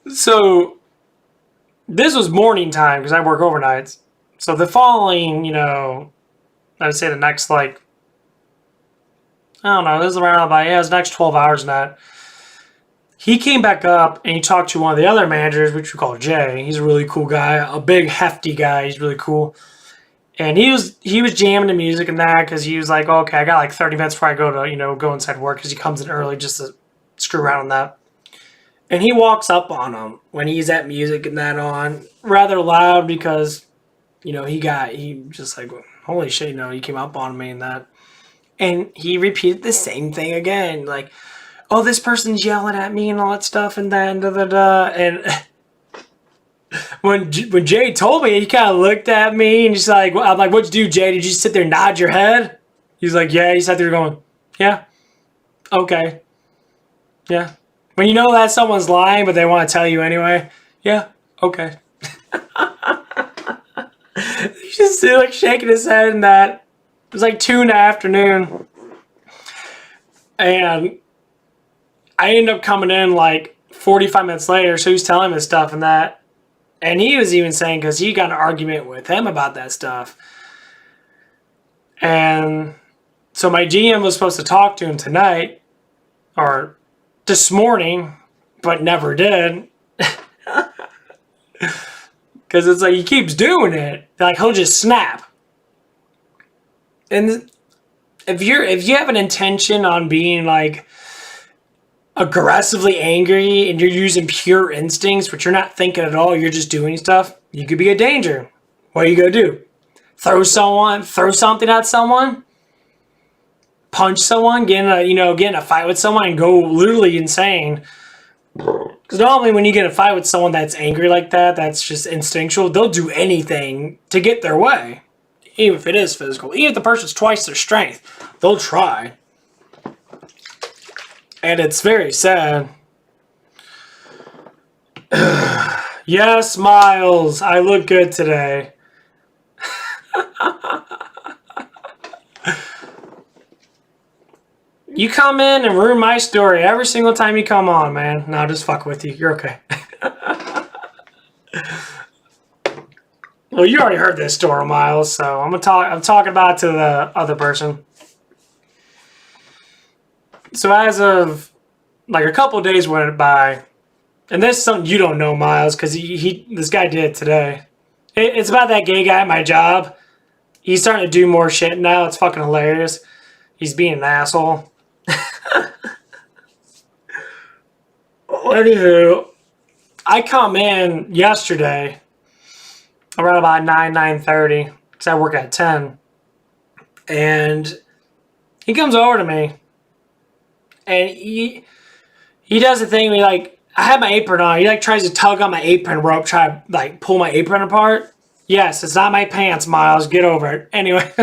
So this was morning time because I work overnights. So the following, I would say the next I don't know, this is around about, it was the next 12 hours and that. He came back up and he talked to one of the other managers, which we call Jay. He's a really cool guy, a big hefty guy. He's really cool. And he was jamming the music and that because he was like, "Okay, I got 30 minutes before I go to, go inside work," because he comes in early just to screw around on that. And he walks up on him when he's at music and that on rather loud because, he just holy shit, he came up on me and that. And he repeated the same thing again. "Oh, this person's yelling at me and all that stuff and that and da-da-da." And when Jay told me, he kind of looked at me and he's like, I'm like, what'd you do, Jay? Did you sit there and nod your head? He's like, yeah. He sat there going, yeah, okay, yeah. When you know that someone's lying, but they want to tell you anyway, yeah, okay. He's just like shaking his head, and that it was like 2 in the afternoon, and I ended up coming in like 45 minutes later. So he was telling me stuff and that. And he was even saying, because he got an argument with him about that stuff. And so my GM was supposed to talk to him tonight, or this morning, but never did. Because it's like he keeps doing it. Like he'll just snap. And if you have an intention on being like aggressively angry and you're using pure instincts, but you're not thinking at all, you're just doing stuff, you could be a danger. What are you gonna do? Throw something at someone, punch someone, get in a fight with someone, and go literally insane. Because normally when you get in a fight with someone that's angry like that, that's just instinctual, they'll do anything to get their way. Even if it is physical. Even if the person's twice their strength, they'll try. And it's very sad. Yes, Miles, I look good today. You come in and ruin my story every single time you come on, man. No, just fuck with you. You're okay. Well, you already heard this story, Miles, so I'm talking about it to the other person. So as of like a couple of days went by, and this is something you don't know, Miles, because this guy did it today. It's about that gay guy at my job. He's starting to do more shit now. It's fucking hilarious. He's being an asshole. Anywho, I come in yesterday around about 9:30 because I work at 10, and he comes over to me, and he does the thing where like I have my apron on. He like tries to tug on my apron rope, try to like pull my apron apart. Yes, it's not my pants, Miles. Get over it. Anyway.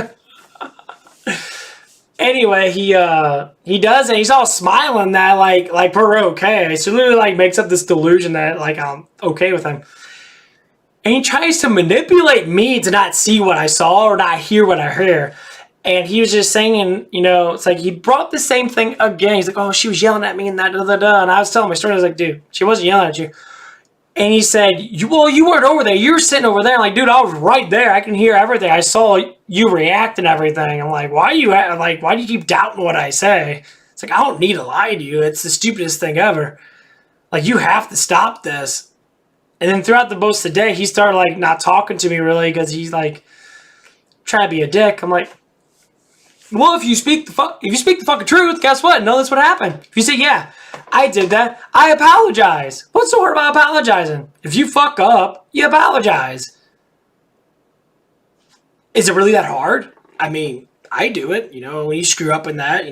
Anyway, he does it. He's all smiling that like we're okay. So literally like makes up this delusion that like I'm okay with him. And he tries to manipulate me to not see what I saw or not hear what I hear. And he was just saying, it's like he brought the same thing again. He's like, oh, she was yelling at me and that, da, da, da. And I was telling my story. I was like, dude, she wasn't yelling at you. And he said, you weren't over there. You were sitting over there. I'm like, dude, I was right there. I can hear everything. I saw you react and everything. I'm like, why do you keep doubting what I say? It's like, I don't need to lie to you. It's the stupidest thing ever. Like, you have to stop this. And then throughout the most of the day, he started like not talking to me really because he's like trying to be a dick. I'm like, well, if you speak the fucking truth, guess what? No, that's what happened. If you say, yeah, I did that, I apologize. What's so hard about apologizing? If you fuck up, you apologize. Is it really that hard? I mean, I do it. When you screw up in that,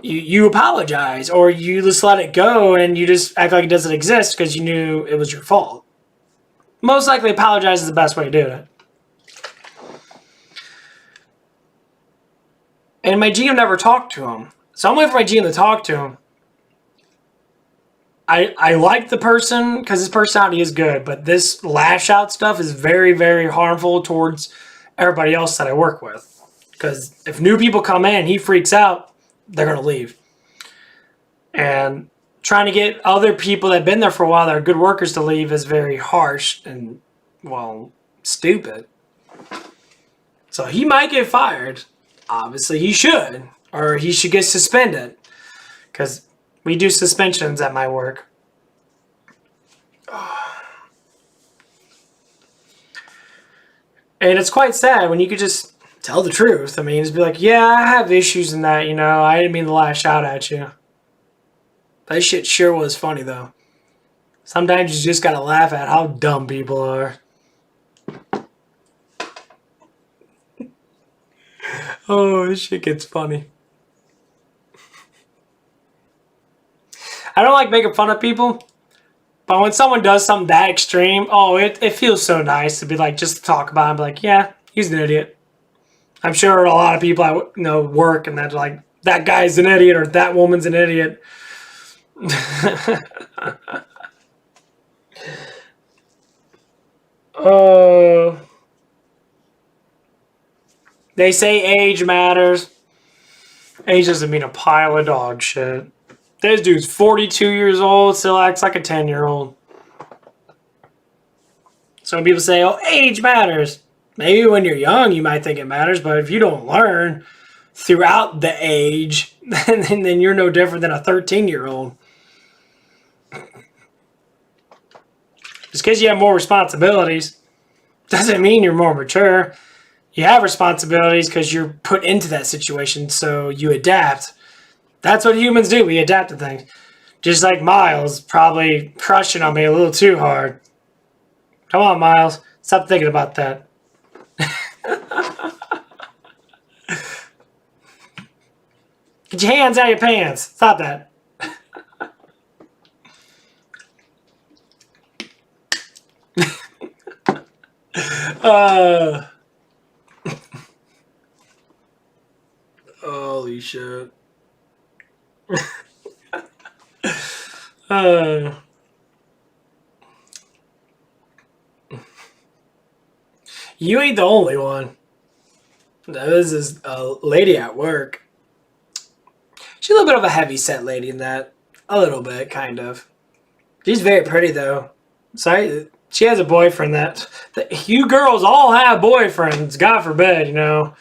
you apologize, or you just let it go and you just act like it doesn't exist because you knew it was your fault. Most likely, apologize is the best way to do it. And my GM never talked to him. So I'm waiting for my GM to talk to him. I like the person because his personality is good, but this lash out stuff is very, very harmful towards everybody else that I work with. Because if new people come in, he freaks out, they're going to leave. And trying to get other people that have been there for a while that are good workers to leave is very harsh and, well, stupid. So he might get fired. Obviously, he should. Or he should get suspended. Because we do suspensions at my work. And it's quite sad when you could just tell the truth. I mean, just be like, yeah, I have issues in that, I didn't mean to lash out at you. That shit sure was funny, though. Sometimes you just gotta laugh at how dumb people are. Oh, this shit gets funny. I don't like making fun of people, But when someone does something that extreme, oh, it feels so nice to be like, just to talk about it and be like, yeah, he's an idiot. I'm sure a lot of people I know work and that like, that guy's an idiot or that woman's an idiot. uh, they say age matters. Age doesn't mean a pile of dog shit. This dude's 42 years old, still acts like a 10-year-old. Some people say, oh, age matters. Maybe when you're young, you might think it matters, but if you don't learn throughout the age, then you're no different than a 13-year-old. Just because you have more responsibilities doesn't mean you're more mature. You have responsibilities because you're put into that situation, so you adapt. That's what humans do. We adapt to things. Just like Miles probably crushing on me a little too hard. Come on, Miles. Stop thinking about that. Get your hands out of your pants. Stop that. Holy shit. You ain't the only one. This is a lady at work. She's a little bit of a heavy set lady in that. A little bit, kind of. She's very pretty though. So she has a boyfriend that you girls all have boyfriends, God forbid, you know.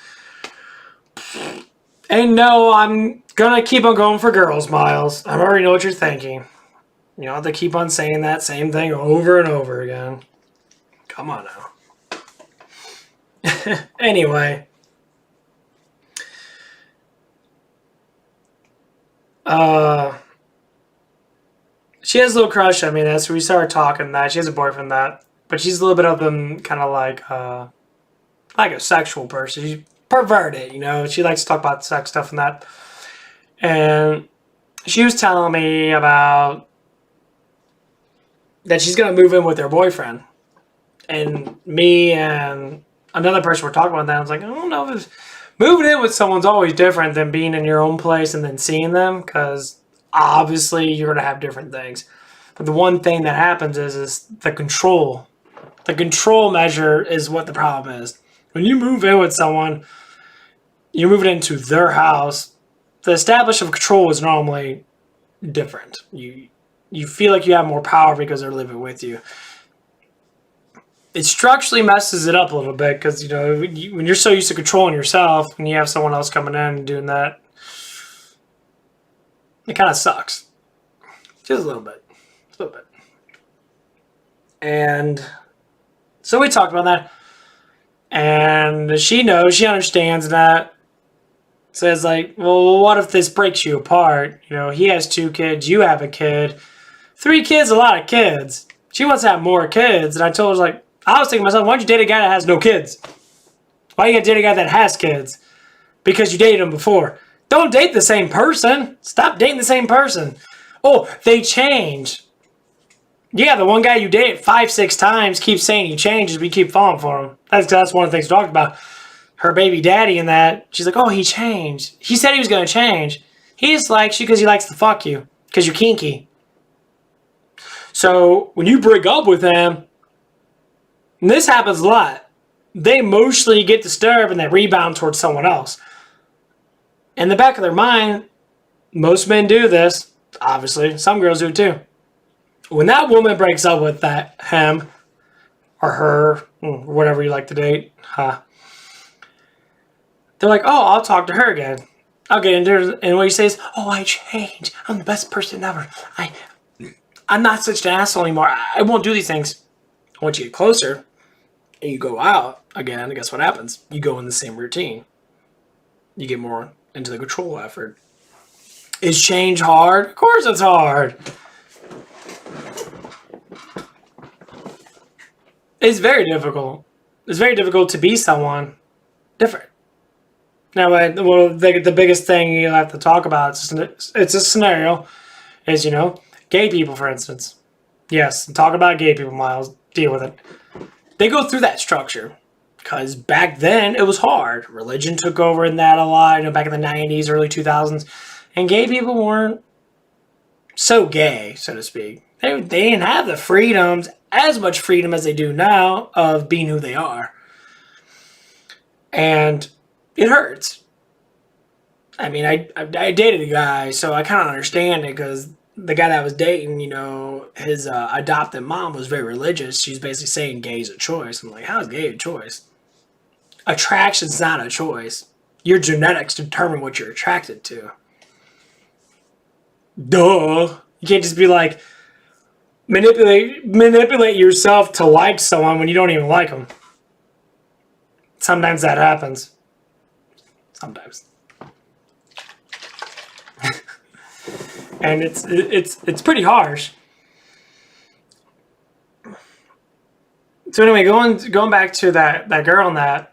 And no, I'm gonna keep on going for girls, Miles. I already know what you're thinking. You don't have to keep on saying that same thing over and over again. Come on now. Anyway. She has a little crush on me. That's where we started talking that. She has a boyfriend that. But she's a little bit of them kind of like a sexual person. She's perverted, you know. She likes to talk about sex stuff and that. And she was telling me about that she's going to move in with her boyfriend. And me and another person were talking about that. I was like, I don't know if moving in with someone's always different than being in your own place and then seeing them, because obviously you're going to have different things. But the one thing that happens is the control. The control measure is what the problem is. When you move in with someone, you're moving into their house. The establishment of control is normally different. You feel like you have more power because they're living with you. It structurally messes it up a little bit because, you know, when you're so used to controlling yourself and you have someone else coming in and doing that, it kind of sucks. Just a little bit. A little bit. And so we talked about that. And she knows, she understands that. Says like, well, what if this breaks you apart? You know, he has 2 kids, you have a kid. 3 kids, a lot of kids. She wants to have more kids. And I told her, like, I was thinking to myself, why don't you date a guy that has no kids? Why you gotta date a guy that has kids? Because you dated him before. Don't date the same person. Stop dating the same person. Oh, they change. Yeah, the one guy you date 5, 6 times keeps saying he changes, but you keep falling for him. That's one of the things we talked about. Her baby daddy and that. She's like, oh, he changed. He said he was going to change. He just likes you because he likes to fuck you. Because you're kinky. So, when you break up with him, and this happens a lot, they emotionally get disturbed and they rebound towards someone else. In the back of their mind, most men do this. Obviously, some girls do too. When that woman breaks up with him or her, whatever you like to date, they're like, oh, I'll talk to her again. I'll get into her. And what you say is, oh, I changed. I'm the best person ever. I'm not such an asshole anymore. I won't do these things. Once you get closer and you go out again, guess what happens? You go in the same routine. You get more into the control effort. Is change hard? Of course it's hard. It's very difficult. It's very difficult to be someone different. Now, the biggest thing you have to talk about, it's a scenario, is, you know, gay people, for instance. Yes, talk about gay people, Miles. Deal with it. They go through that structure. Because back then, it was hard. Religion took over in that a lot, back in the 90s, early 2000s. And gay people weren't so gay, so to speak. They didn't have the freedoms, as much freedom as they do now, of being who they are. And it hurts. I mean, I dated a guy, so I kind of understand it, because the guy that I was dating, his adopted mom was very religious. She's basically saying gay is a choice. I'm like, how is gay a choice? Attraction's not a choice. Your genetics determine what you're attracted to. Duh. You can't just be like, manipulate yourself to like someone when you don't even like them. Sometimes that happens. Sometimes. And it's pretty harsh. So anyway, going back to that girl and that,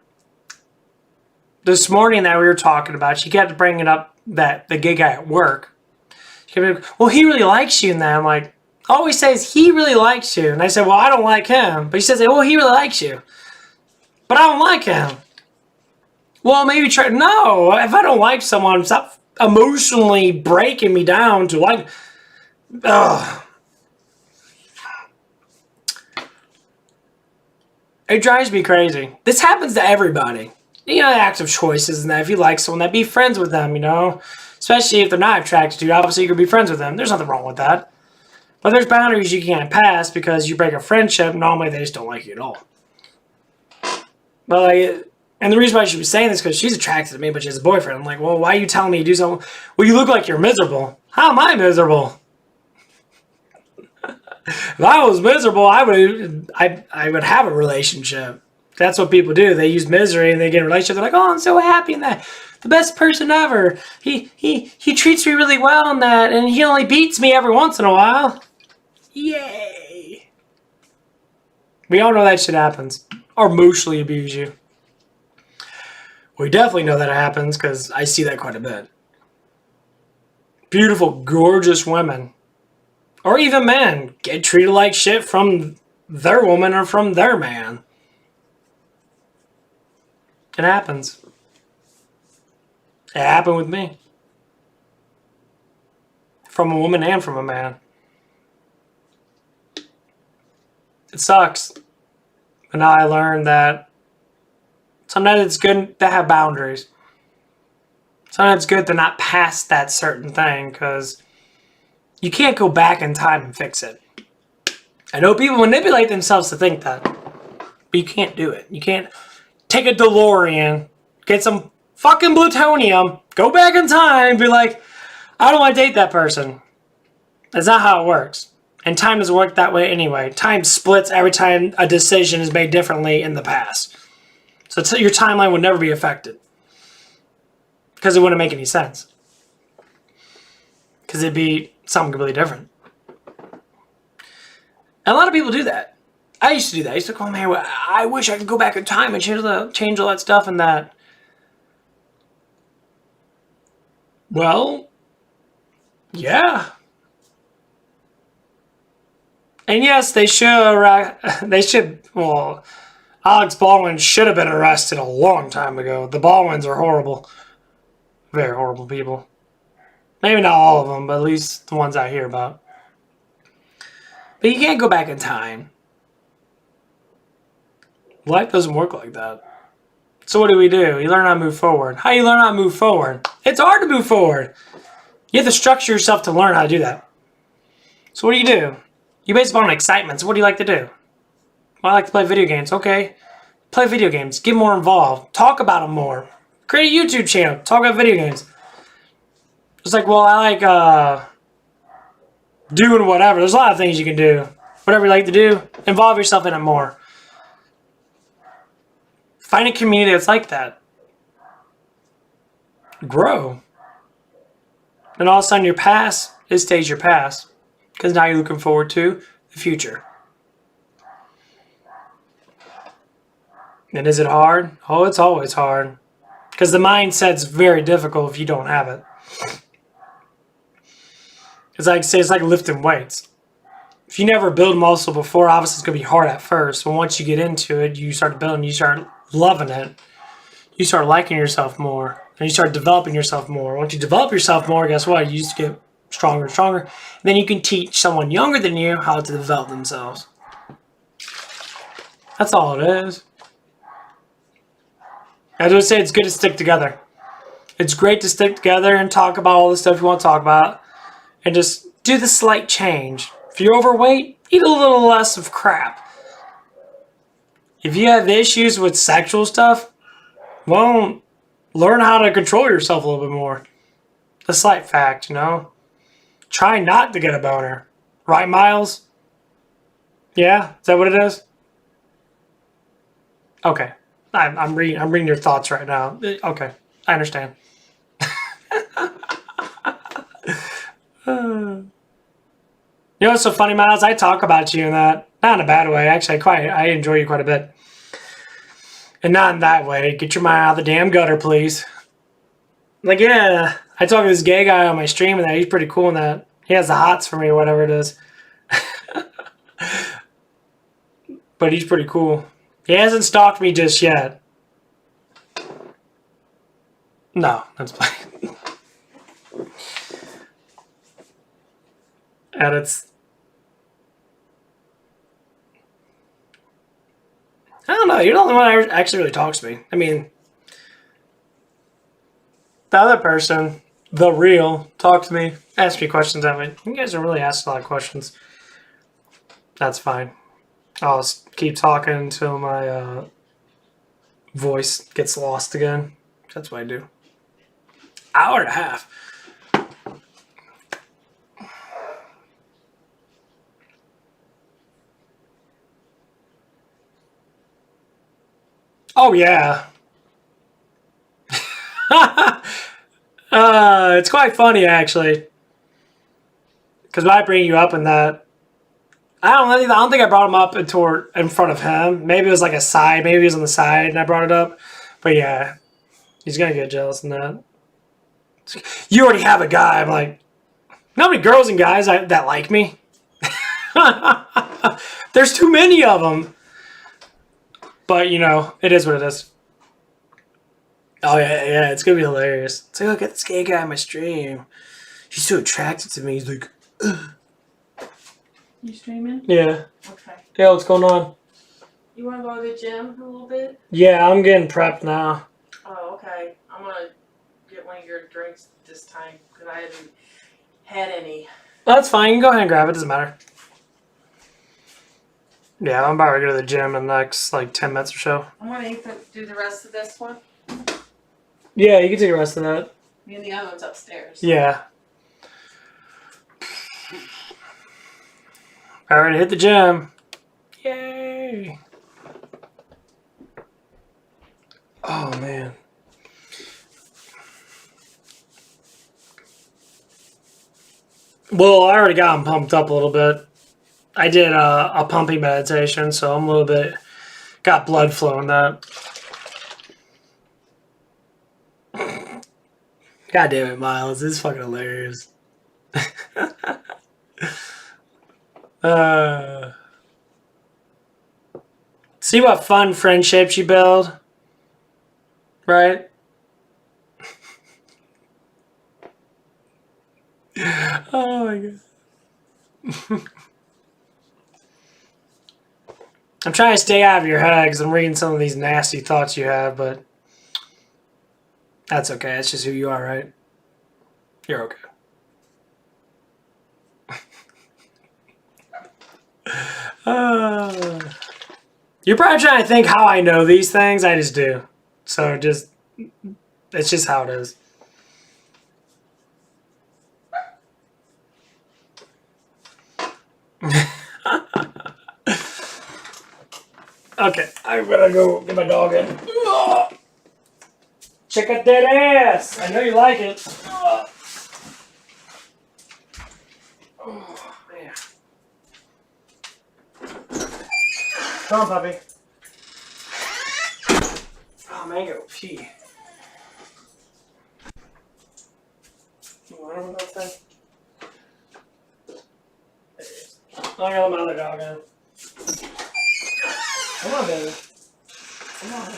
this morning that we were talking about, she kept bringing up that the gay guy at work. She kept like, well, he really likes you, and that I'm like, always says he really likes you, and I said, well, I don't like him, but he says, well, he really likes you, but I don't like him. Well, maybe try. No, if I don't like someone, stop emotionally breaking me down to like. Ugh. It drives me crazy. This happens to everybody. Active choices and that. If you like someone, that be friends with them, Especially if they're not attracted to you. Obviously, you can be friends with them. There's nothing wrong with that. But there's boundaries you can't pass because you break a friendship. Normally, they just don't like you at all. But and the reason why she was saying this is because she's attracted to me, but she has a boyfriend. I'm like, well, why are you telling me to do something? Well, you look like you're miserable. How am I miserable? If I was miserable, I would have a relationship. That's what people do. They use misery and they get in a relationship. They're like, oh, I'm so happy in that. The best person ever. He treats me really well in that, and he only beats me every once in a while. Yay. We all know that shit happens. Or emotionally abuse you. We definitely know that it happens because I see that quite a bit. Beautiful, gorgeous women. Or even men get treated like shit from their woman or from their man. It happens. It happened with me. From a woman and from a man. It sucks. But now I learned that sometimes it's good to have boundaries. Sometimes it's good to not pass that certain thing because you can't go back in time and fix it. I know people manipulate themselves to think that, but you can't do it. You can't take a DeLorean, get some fucking plutonium, go back in time, and be like, I don't want to date that person. That's not how it works. And time doesn't work that way anyway. Time splits every time a decision is made differently in the past. So your timeline would never be affected. Because it wouldn't make any sense. Because it'd be something completely different. And a lot of people do that. I used to do that. I used to go, oh man, I wish I could go back in time and change all that stuff and that. Well, yeah. And yes, they should, well, Alex Baldwin should have been arrested a long time ago. The Baldwins are horrible. Very horrible people. Maybe not all of them, but at least the ones I hear about. But you can't go back in time. Life doesn't work like that. So what do? You learn how to move forward. How do you learn how to move forward? It's hard to move forward. You have to structure yourself to learn how to do that. So what do? You base it on excitement. So what do you like to do? Well, I like to play video games. Okay. Play video games. Get more involved. Talk about them more. Create a YouTube channel. Talk about video games. It's like, well, I like doing whatever. There's a lot of things you can do. Whatever you like to do, involve yourself in it more. Find a community that's like that. Grow. And all of a sudden your past, it stays your past. Because now you're looking forward to the future. And is it hard? Oh, it's always hard. Because the mindset's very difficult if you don't have it. It's like lifting weights. if you never build muscle before, obviously it's going to be hard at first. But once you get into it, you start building, you start loving it. You start liking yourself more. And you start developing yourself more. Once you develop yourself more, guess what? You just get stronger and stronger. And then you can teach someone younger than you how to develop themselves. That's all it is. As I say, it's good to stick together. It's great to stick together and talk about all the stuff you want to talk about. And just do the slight change. If you're overweight, eat a little less of crap. If you have issues with sexual stuff, well, learn how to control yourself a little bit more. A slight fact, you know. Try not to get a boner. Right, Miles? Yeah? Is that what it is? Okay. I'm reading your thoughts right now. Okay. I understand. You know what's so funny, Miles? I talk about you in that. Not in a bad way. Actually, I enjoy you quite a bit. And not in that way. Get your mind out of the damn gutter, please. Like, yeah, I talk to this gay guy on my stream and that. He's pretty cool in that. He has the hots for me or whatever it is. But he's pretty cool. He hasn't stalked me just yet. No, that's fine. And it's... I don't know. You're the only one that actually really talks to me. I mean, the other person, the real, talked to me, asked me questions. I mean, you guys are really asking a lot of questions. That's fine. I'll just keep talking until my voice gets lost again. That's what I do. Hour and a half. Oh, yeah. It's quite funny, actually. Because when I bring you up in that, I don't think I brought him up in front of him. Maybe it was like a side. Maybe he was on the side and I brought it up. But yeah, he's going to get jealous in that. You already have a guy. I'm like, you know how many girls and guys that like me? There's too many of them. But, you know, it is what it is. Oh, yeah, it's going to be hilarious. It's like, look at this gay guy on my stream. He's so attracted to me. He's like, ugh. You streaming? Yeah. Okay. Yeah, what's going on? You want to go to the gym a little bit? Yeah, I'm getting prepped now. Oh, okay. I'm going to get one of your drinks this time because I haven't had any. That's fine. You can go ahead and grab it. Doesn't matter. Yeah, I'm about to go to the gym in the next, 10 minutes or so. I'm going to do the rest of this one. Yeah, you can take the rest of that. Me and the other one's upstairs. Yeah. All right, hit the gym. Yay. Oh, man. Well, I already got him pumped up a little bit. I did a pumping meditation, so I'm a little bit... Got blood flowing that. God damn it, Miles. This is fucking hilarious. See what fun friendships you build? Right? Oh my god. I'm trying to stay out of your head because I'm reading some of these nasty thoughts you have, but that's okay. That's just who you are, right? You're okay. You're probably trying to think how I know these things. I just do. So it's just how it is. Okay, I'm gonna go get my dog in. Check out that ass. I know you like it. Oh, man. Come on, puppy. Oh, man, go pee. You want to go outside? There it is. I got my other dog in. Come on, baby. Come on.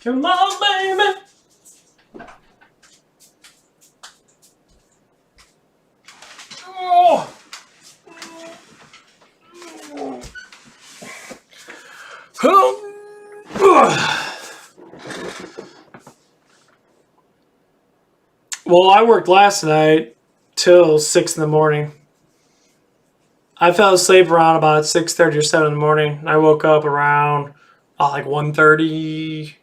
Come on, baby. Oh. Well, I worked last night till 6 in the morning. I fell asleep around about 6:30 or 7 in the morning. I woke up around like 1:30.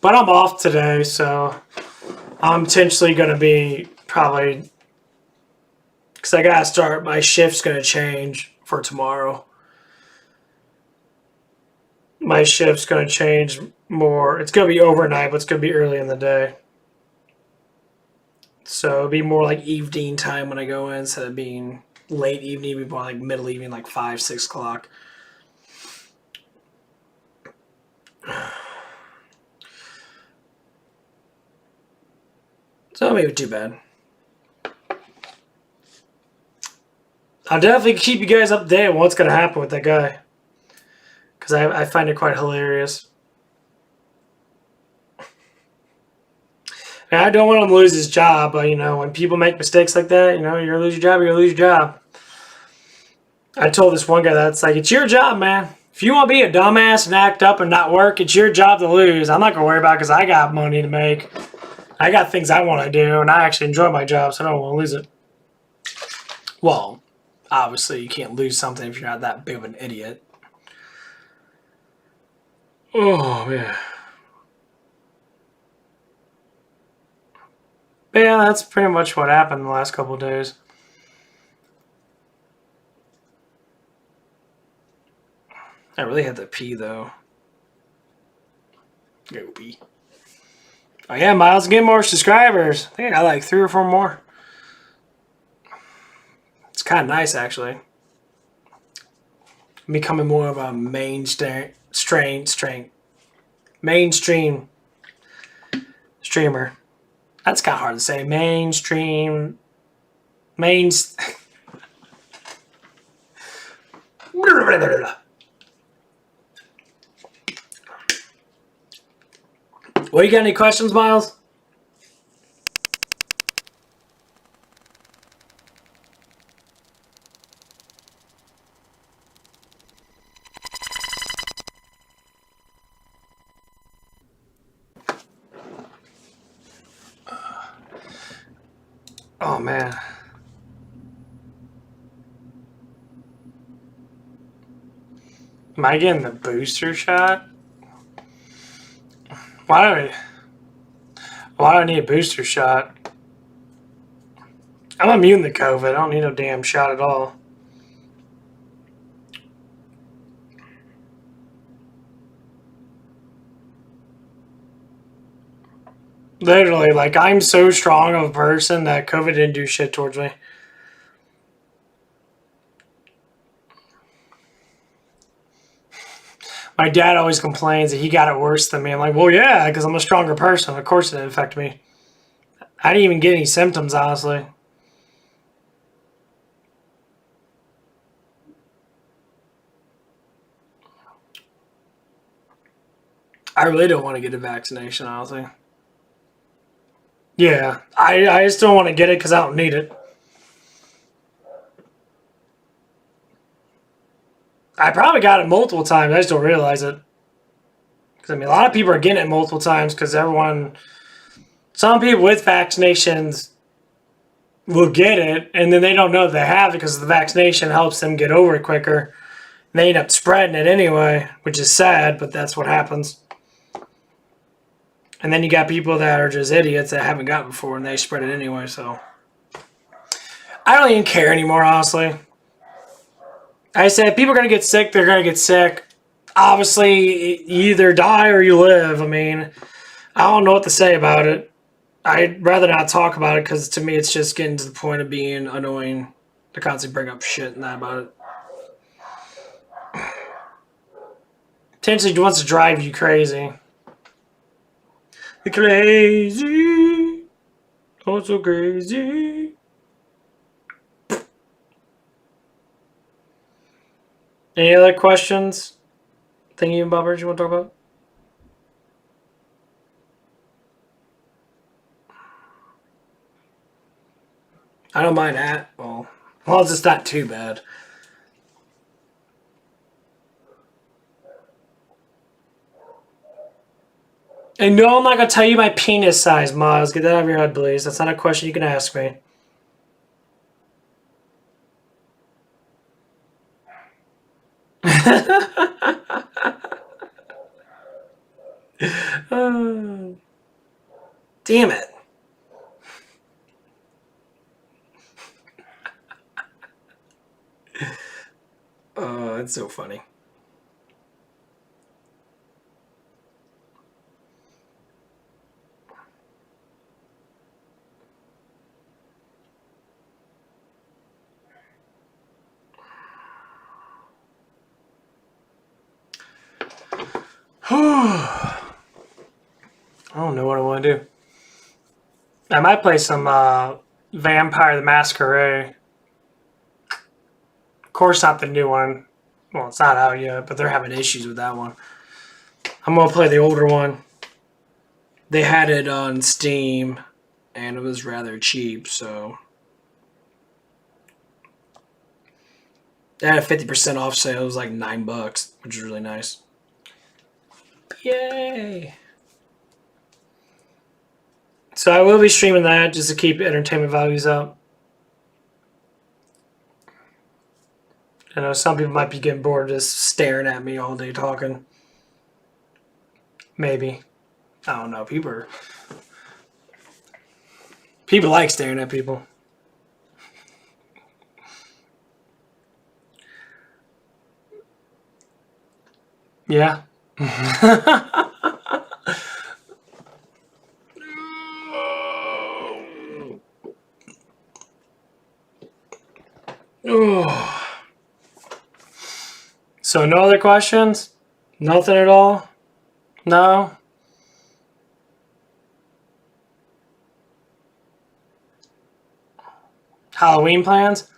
But I'm off today, so I'm potentially going to be probably, because I got to start, my shift's going to change for tomorrow. My shift's going to change more. It's going to be overnight, but it's going to be early in the day. So it'll be more like evening time when I go in instead of being late evening, it'll be more like middle evening, like 5, 6 o'clock. So not maybe too bad. I'll definitely keep you guys up to date on what's going to happen with that guy. Because I find it quite hilarious. And I don't want him to lose his job, but, you know, when people make mistakes like that, you know, you're going to lose your job, you're going to lose your job. I told this one guy that's like, it's your job, man. If you want to be a dumbass and act up and not work, it's your job to lose. I'm not going to worry about it because I got money to make. I got things I want to do, and I actually enjoy my job, so I don't want to lose it. Well, obviously you can't lose something if you're not that big of an idiot. Oh, man. But yeah, that's pretty much what happened the last couple of days. I really had to pee, though. Go pee. Oh, yeah, Miles, getting more subscribers. I think I got like 3 or 4 more. It's kind of nice, actually. I'm becoming more of a mainstream streamer. That's kind of hard to say. Mainstream. Well, you got any questions, Miles? Oh, man. Am I getting the booster shot? Why do I need a booster shot? I'm immune to COVID. I don't need no damn shot at all. Literally, like, I'm so strong of a person that COVID didn't do shit towards me. My dad always complains that he got it worse than me. I'm like, well, yeah, because I'm a stronger person. Of course it didn't affect me. I didn't even get any symptoms, honestly. I really don't want to get a vaccination, honestly. Yeah, I just don't want to get it because I don't need it. I probably got it multiple times. I just don't realize it. Because, I mean, a lot of people are getting it multiple times because some people with vaccinations will get it, and then they don't know that they have it because the vaccination helps them get over it quicker. And they end up spreading it anyway, which is sad, but that's what happens. And then you got people that are just idiots that haven't got it before, and they spread it anyway, so. I don't even care anymore, honestly. I said, if people are going to get sick, they're going to get sick. Obviously, you either die or you live. I mean, I don't know what to say about it. I'd rather not talk about it because to me it's just getting to the point of being annoying to constantly bring up shit and that about it. Potentially wants to drive you crazy. The crazy. Oh, so crazy. Any other questions? Thinking about birds you want to talk about? I don't mind that. Well, it's not too bad. And no, I'm not gonna tell you my penis size, Miles. Get that out of your head, please. That's not a question you can ask me. Damn it. Oh, that's so funny. I don't know what I want to do. I might play some Vampire the Masquerade. Of course, not the new one. Well, it's not out yet, but they're having issues with that one. I'm going to play the older one. They had it on Steam, and it was rather cheap, so... They had a 50% off sale. It was like $9, which is really nice. Yay! So I will be streaming that just to keep entertainment values up. I know some people might be getting bored just staring at me all day talking. Maybe. I don't know. People like staring at people. Yeah. So no other questions? Nothing at all? No? Halloween plans?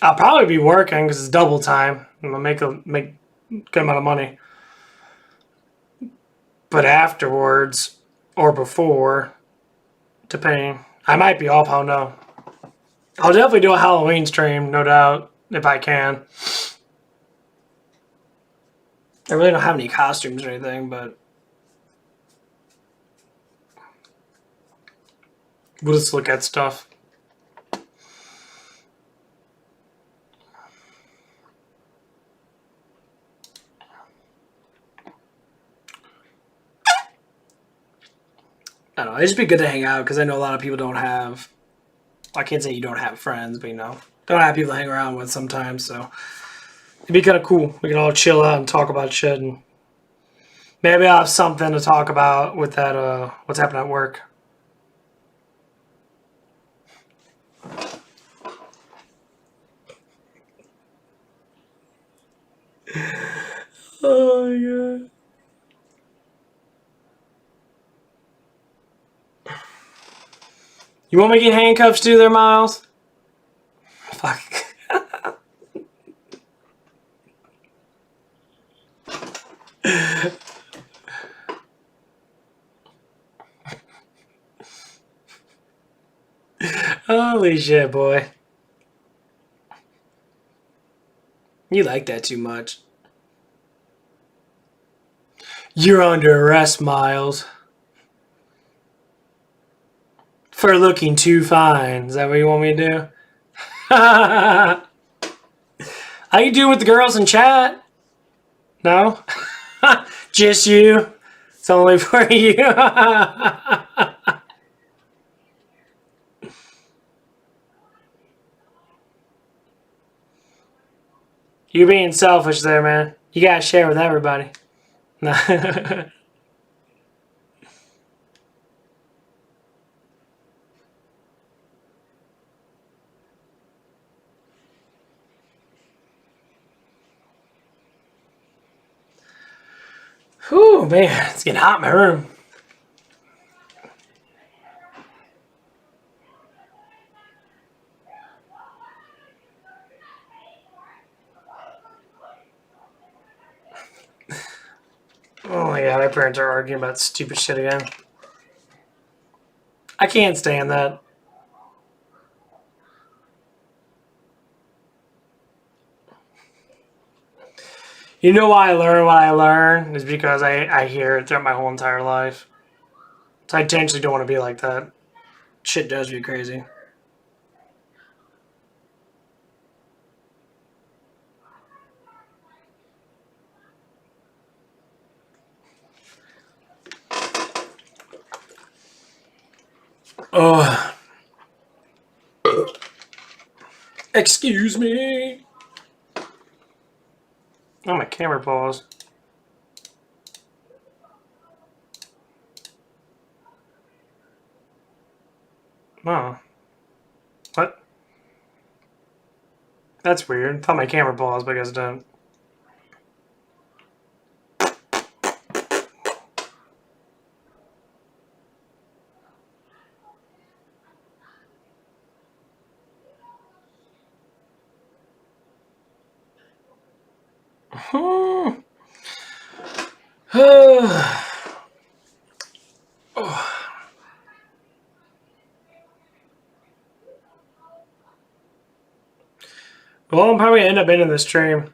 I'll probably be working because it's double time. I'm gonna make a good amount of money. But afterwards or before, depending, I might be off. I don't know. I'll definitely do a Halloween stream, no doubt, if I can. I really don't have any costumes or anything, but we'll just look at stuff. I don't know. It'd just be good to hang out because I know a lot of people don't have. I can't say you don't have friends, but don't have people to hang around with sometimes. So it'd be kind of cool. We can all chill out and talk about shit, and maybe I'll have something to talk about with that. What's happening at work. Oh my god. You want me to get handcuffs too there, Miles? Fuck. Holy shit, boy. You like that too much. You're under arrest, Miles. For looking too fine. Is that what you want me to do? How you doing with the girls in chat? No? Just you? It's only for you. You're being selfish there, man. You gotta share with everybody. Whew, man, it's getting hot in my room. Oh my god, my parents are arguing about stupid shit again. I can't stand that. You know why I learn what I learn? Is because I hear it throughout my whole entire life. So I intentionally don't want to be like that. Shit does me crazy. Oh. Excuse me. Oh, my camera paused. Oh. What? That's weird. I thought my camera paused, but I guess it didn't. Oh. Well, I'm probably gonna end up ending the stream.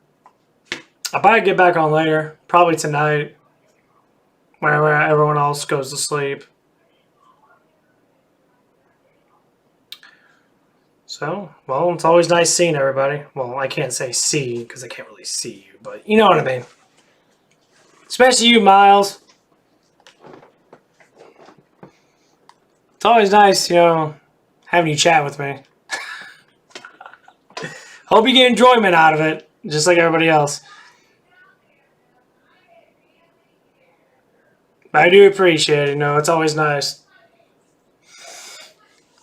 I'll probably get back on later. Probably tonight. Whenever everyone else goes to sleep. So, well, it's always nice seeing everybody. Well, I can't say see because I can't really see you, but you know what I mean. Especially you, Miles. It's always nice, having you chat with me. Hope you get enjoyment out of it, just like everybody else. But I do appreciate it, it's always nice.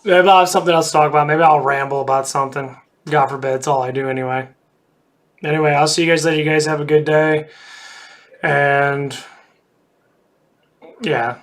Maybe I'll have something else to talk about. Maybe I'll ramble about something. God forbid, it's all I do anyway. Anyway, I'll see you guys later. You guys have a good day. And, yeah.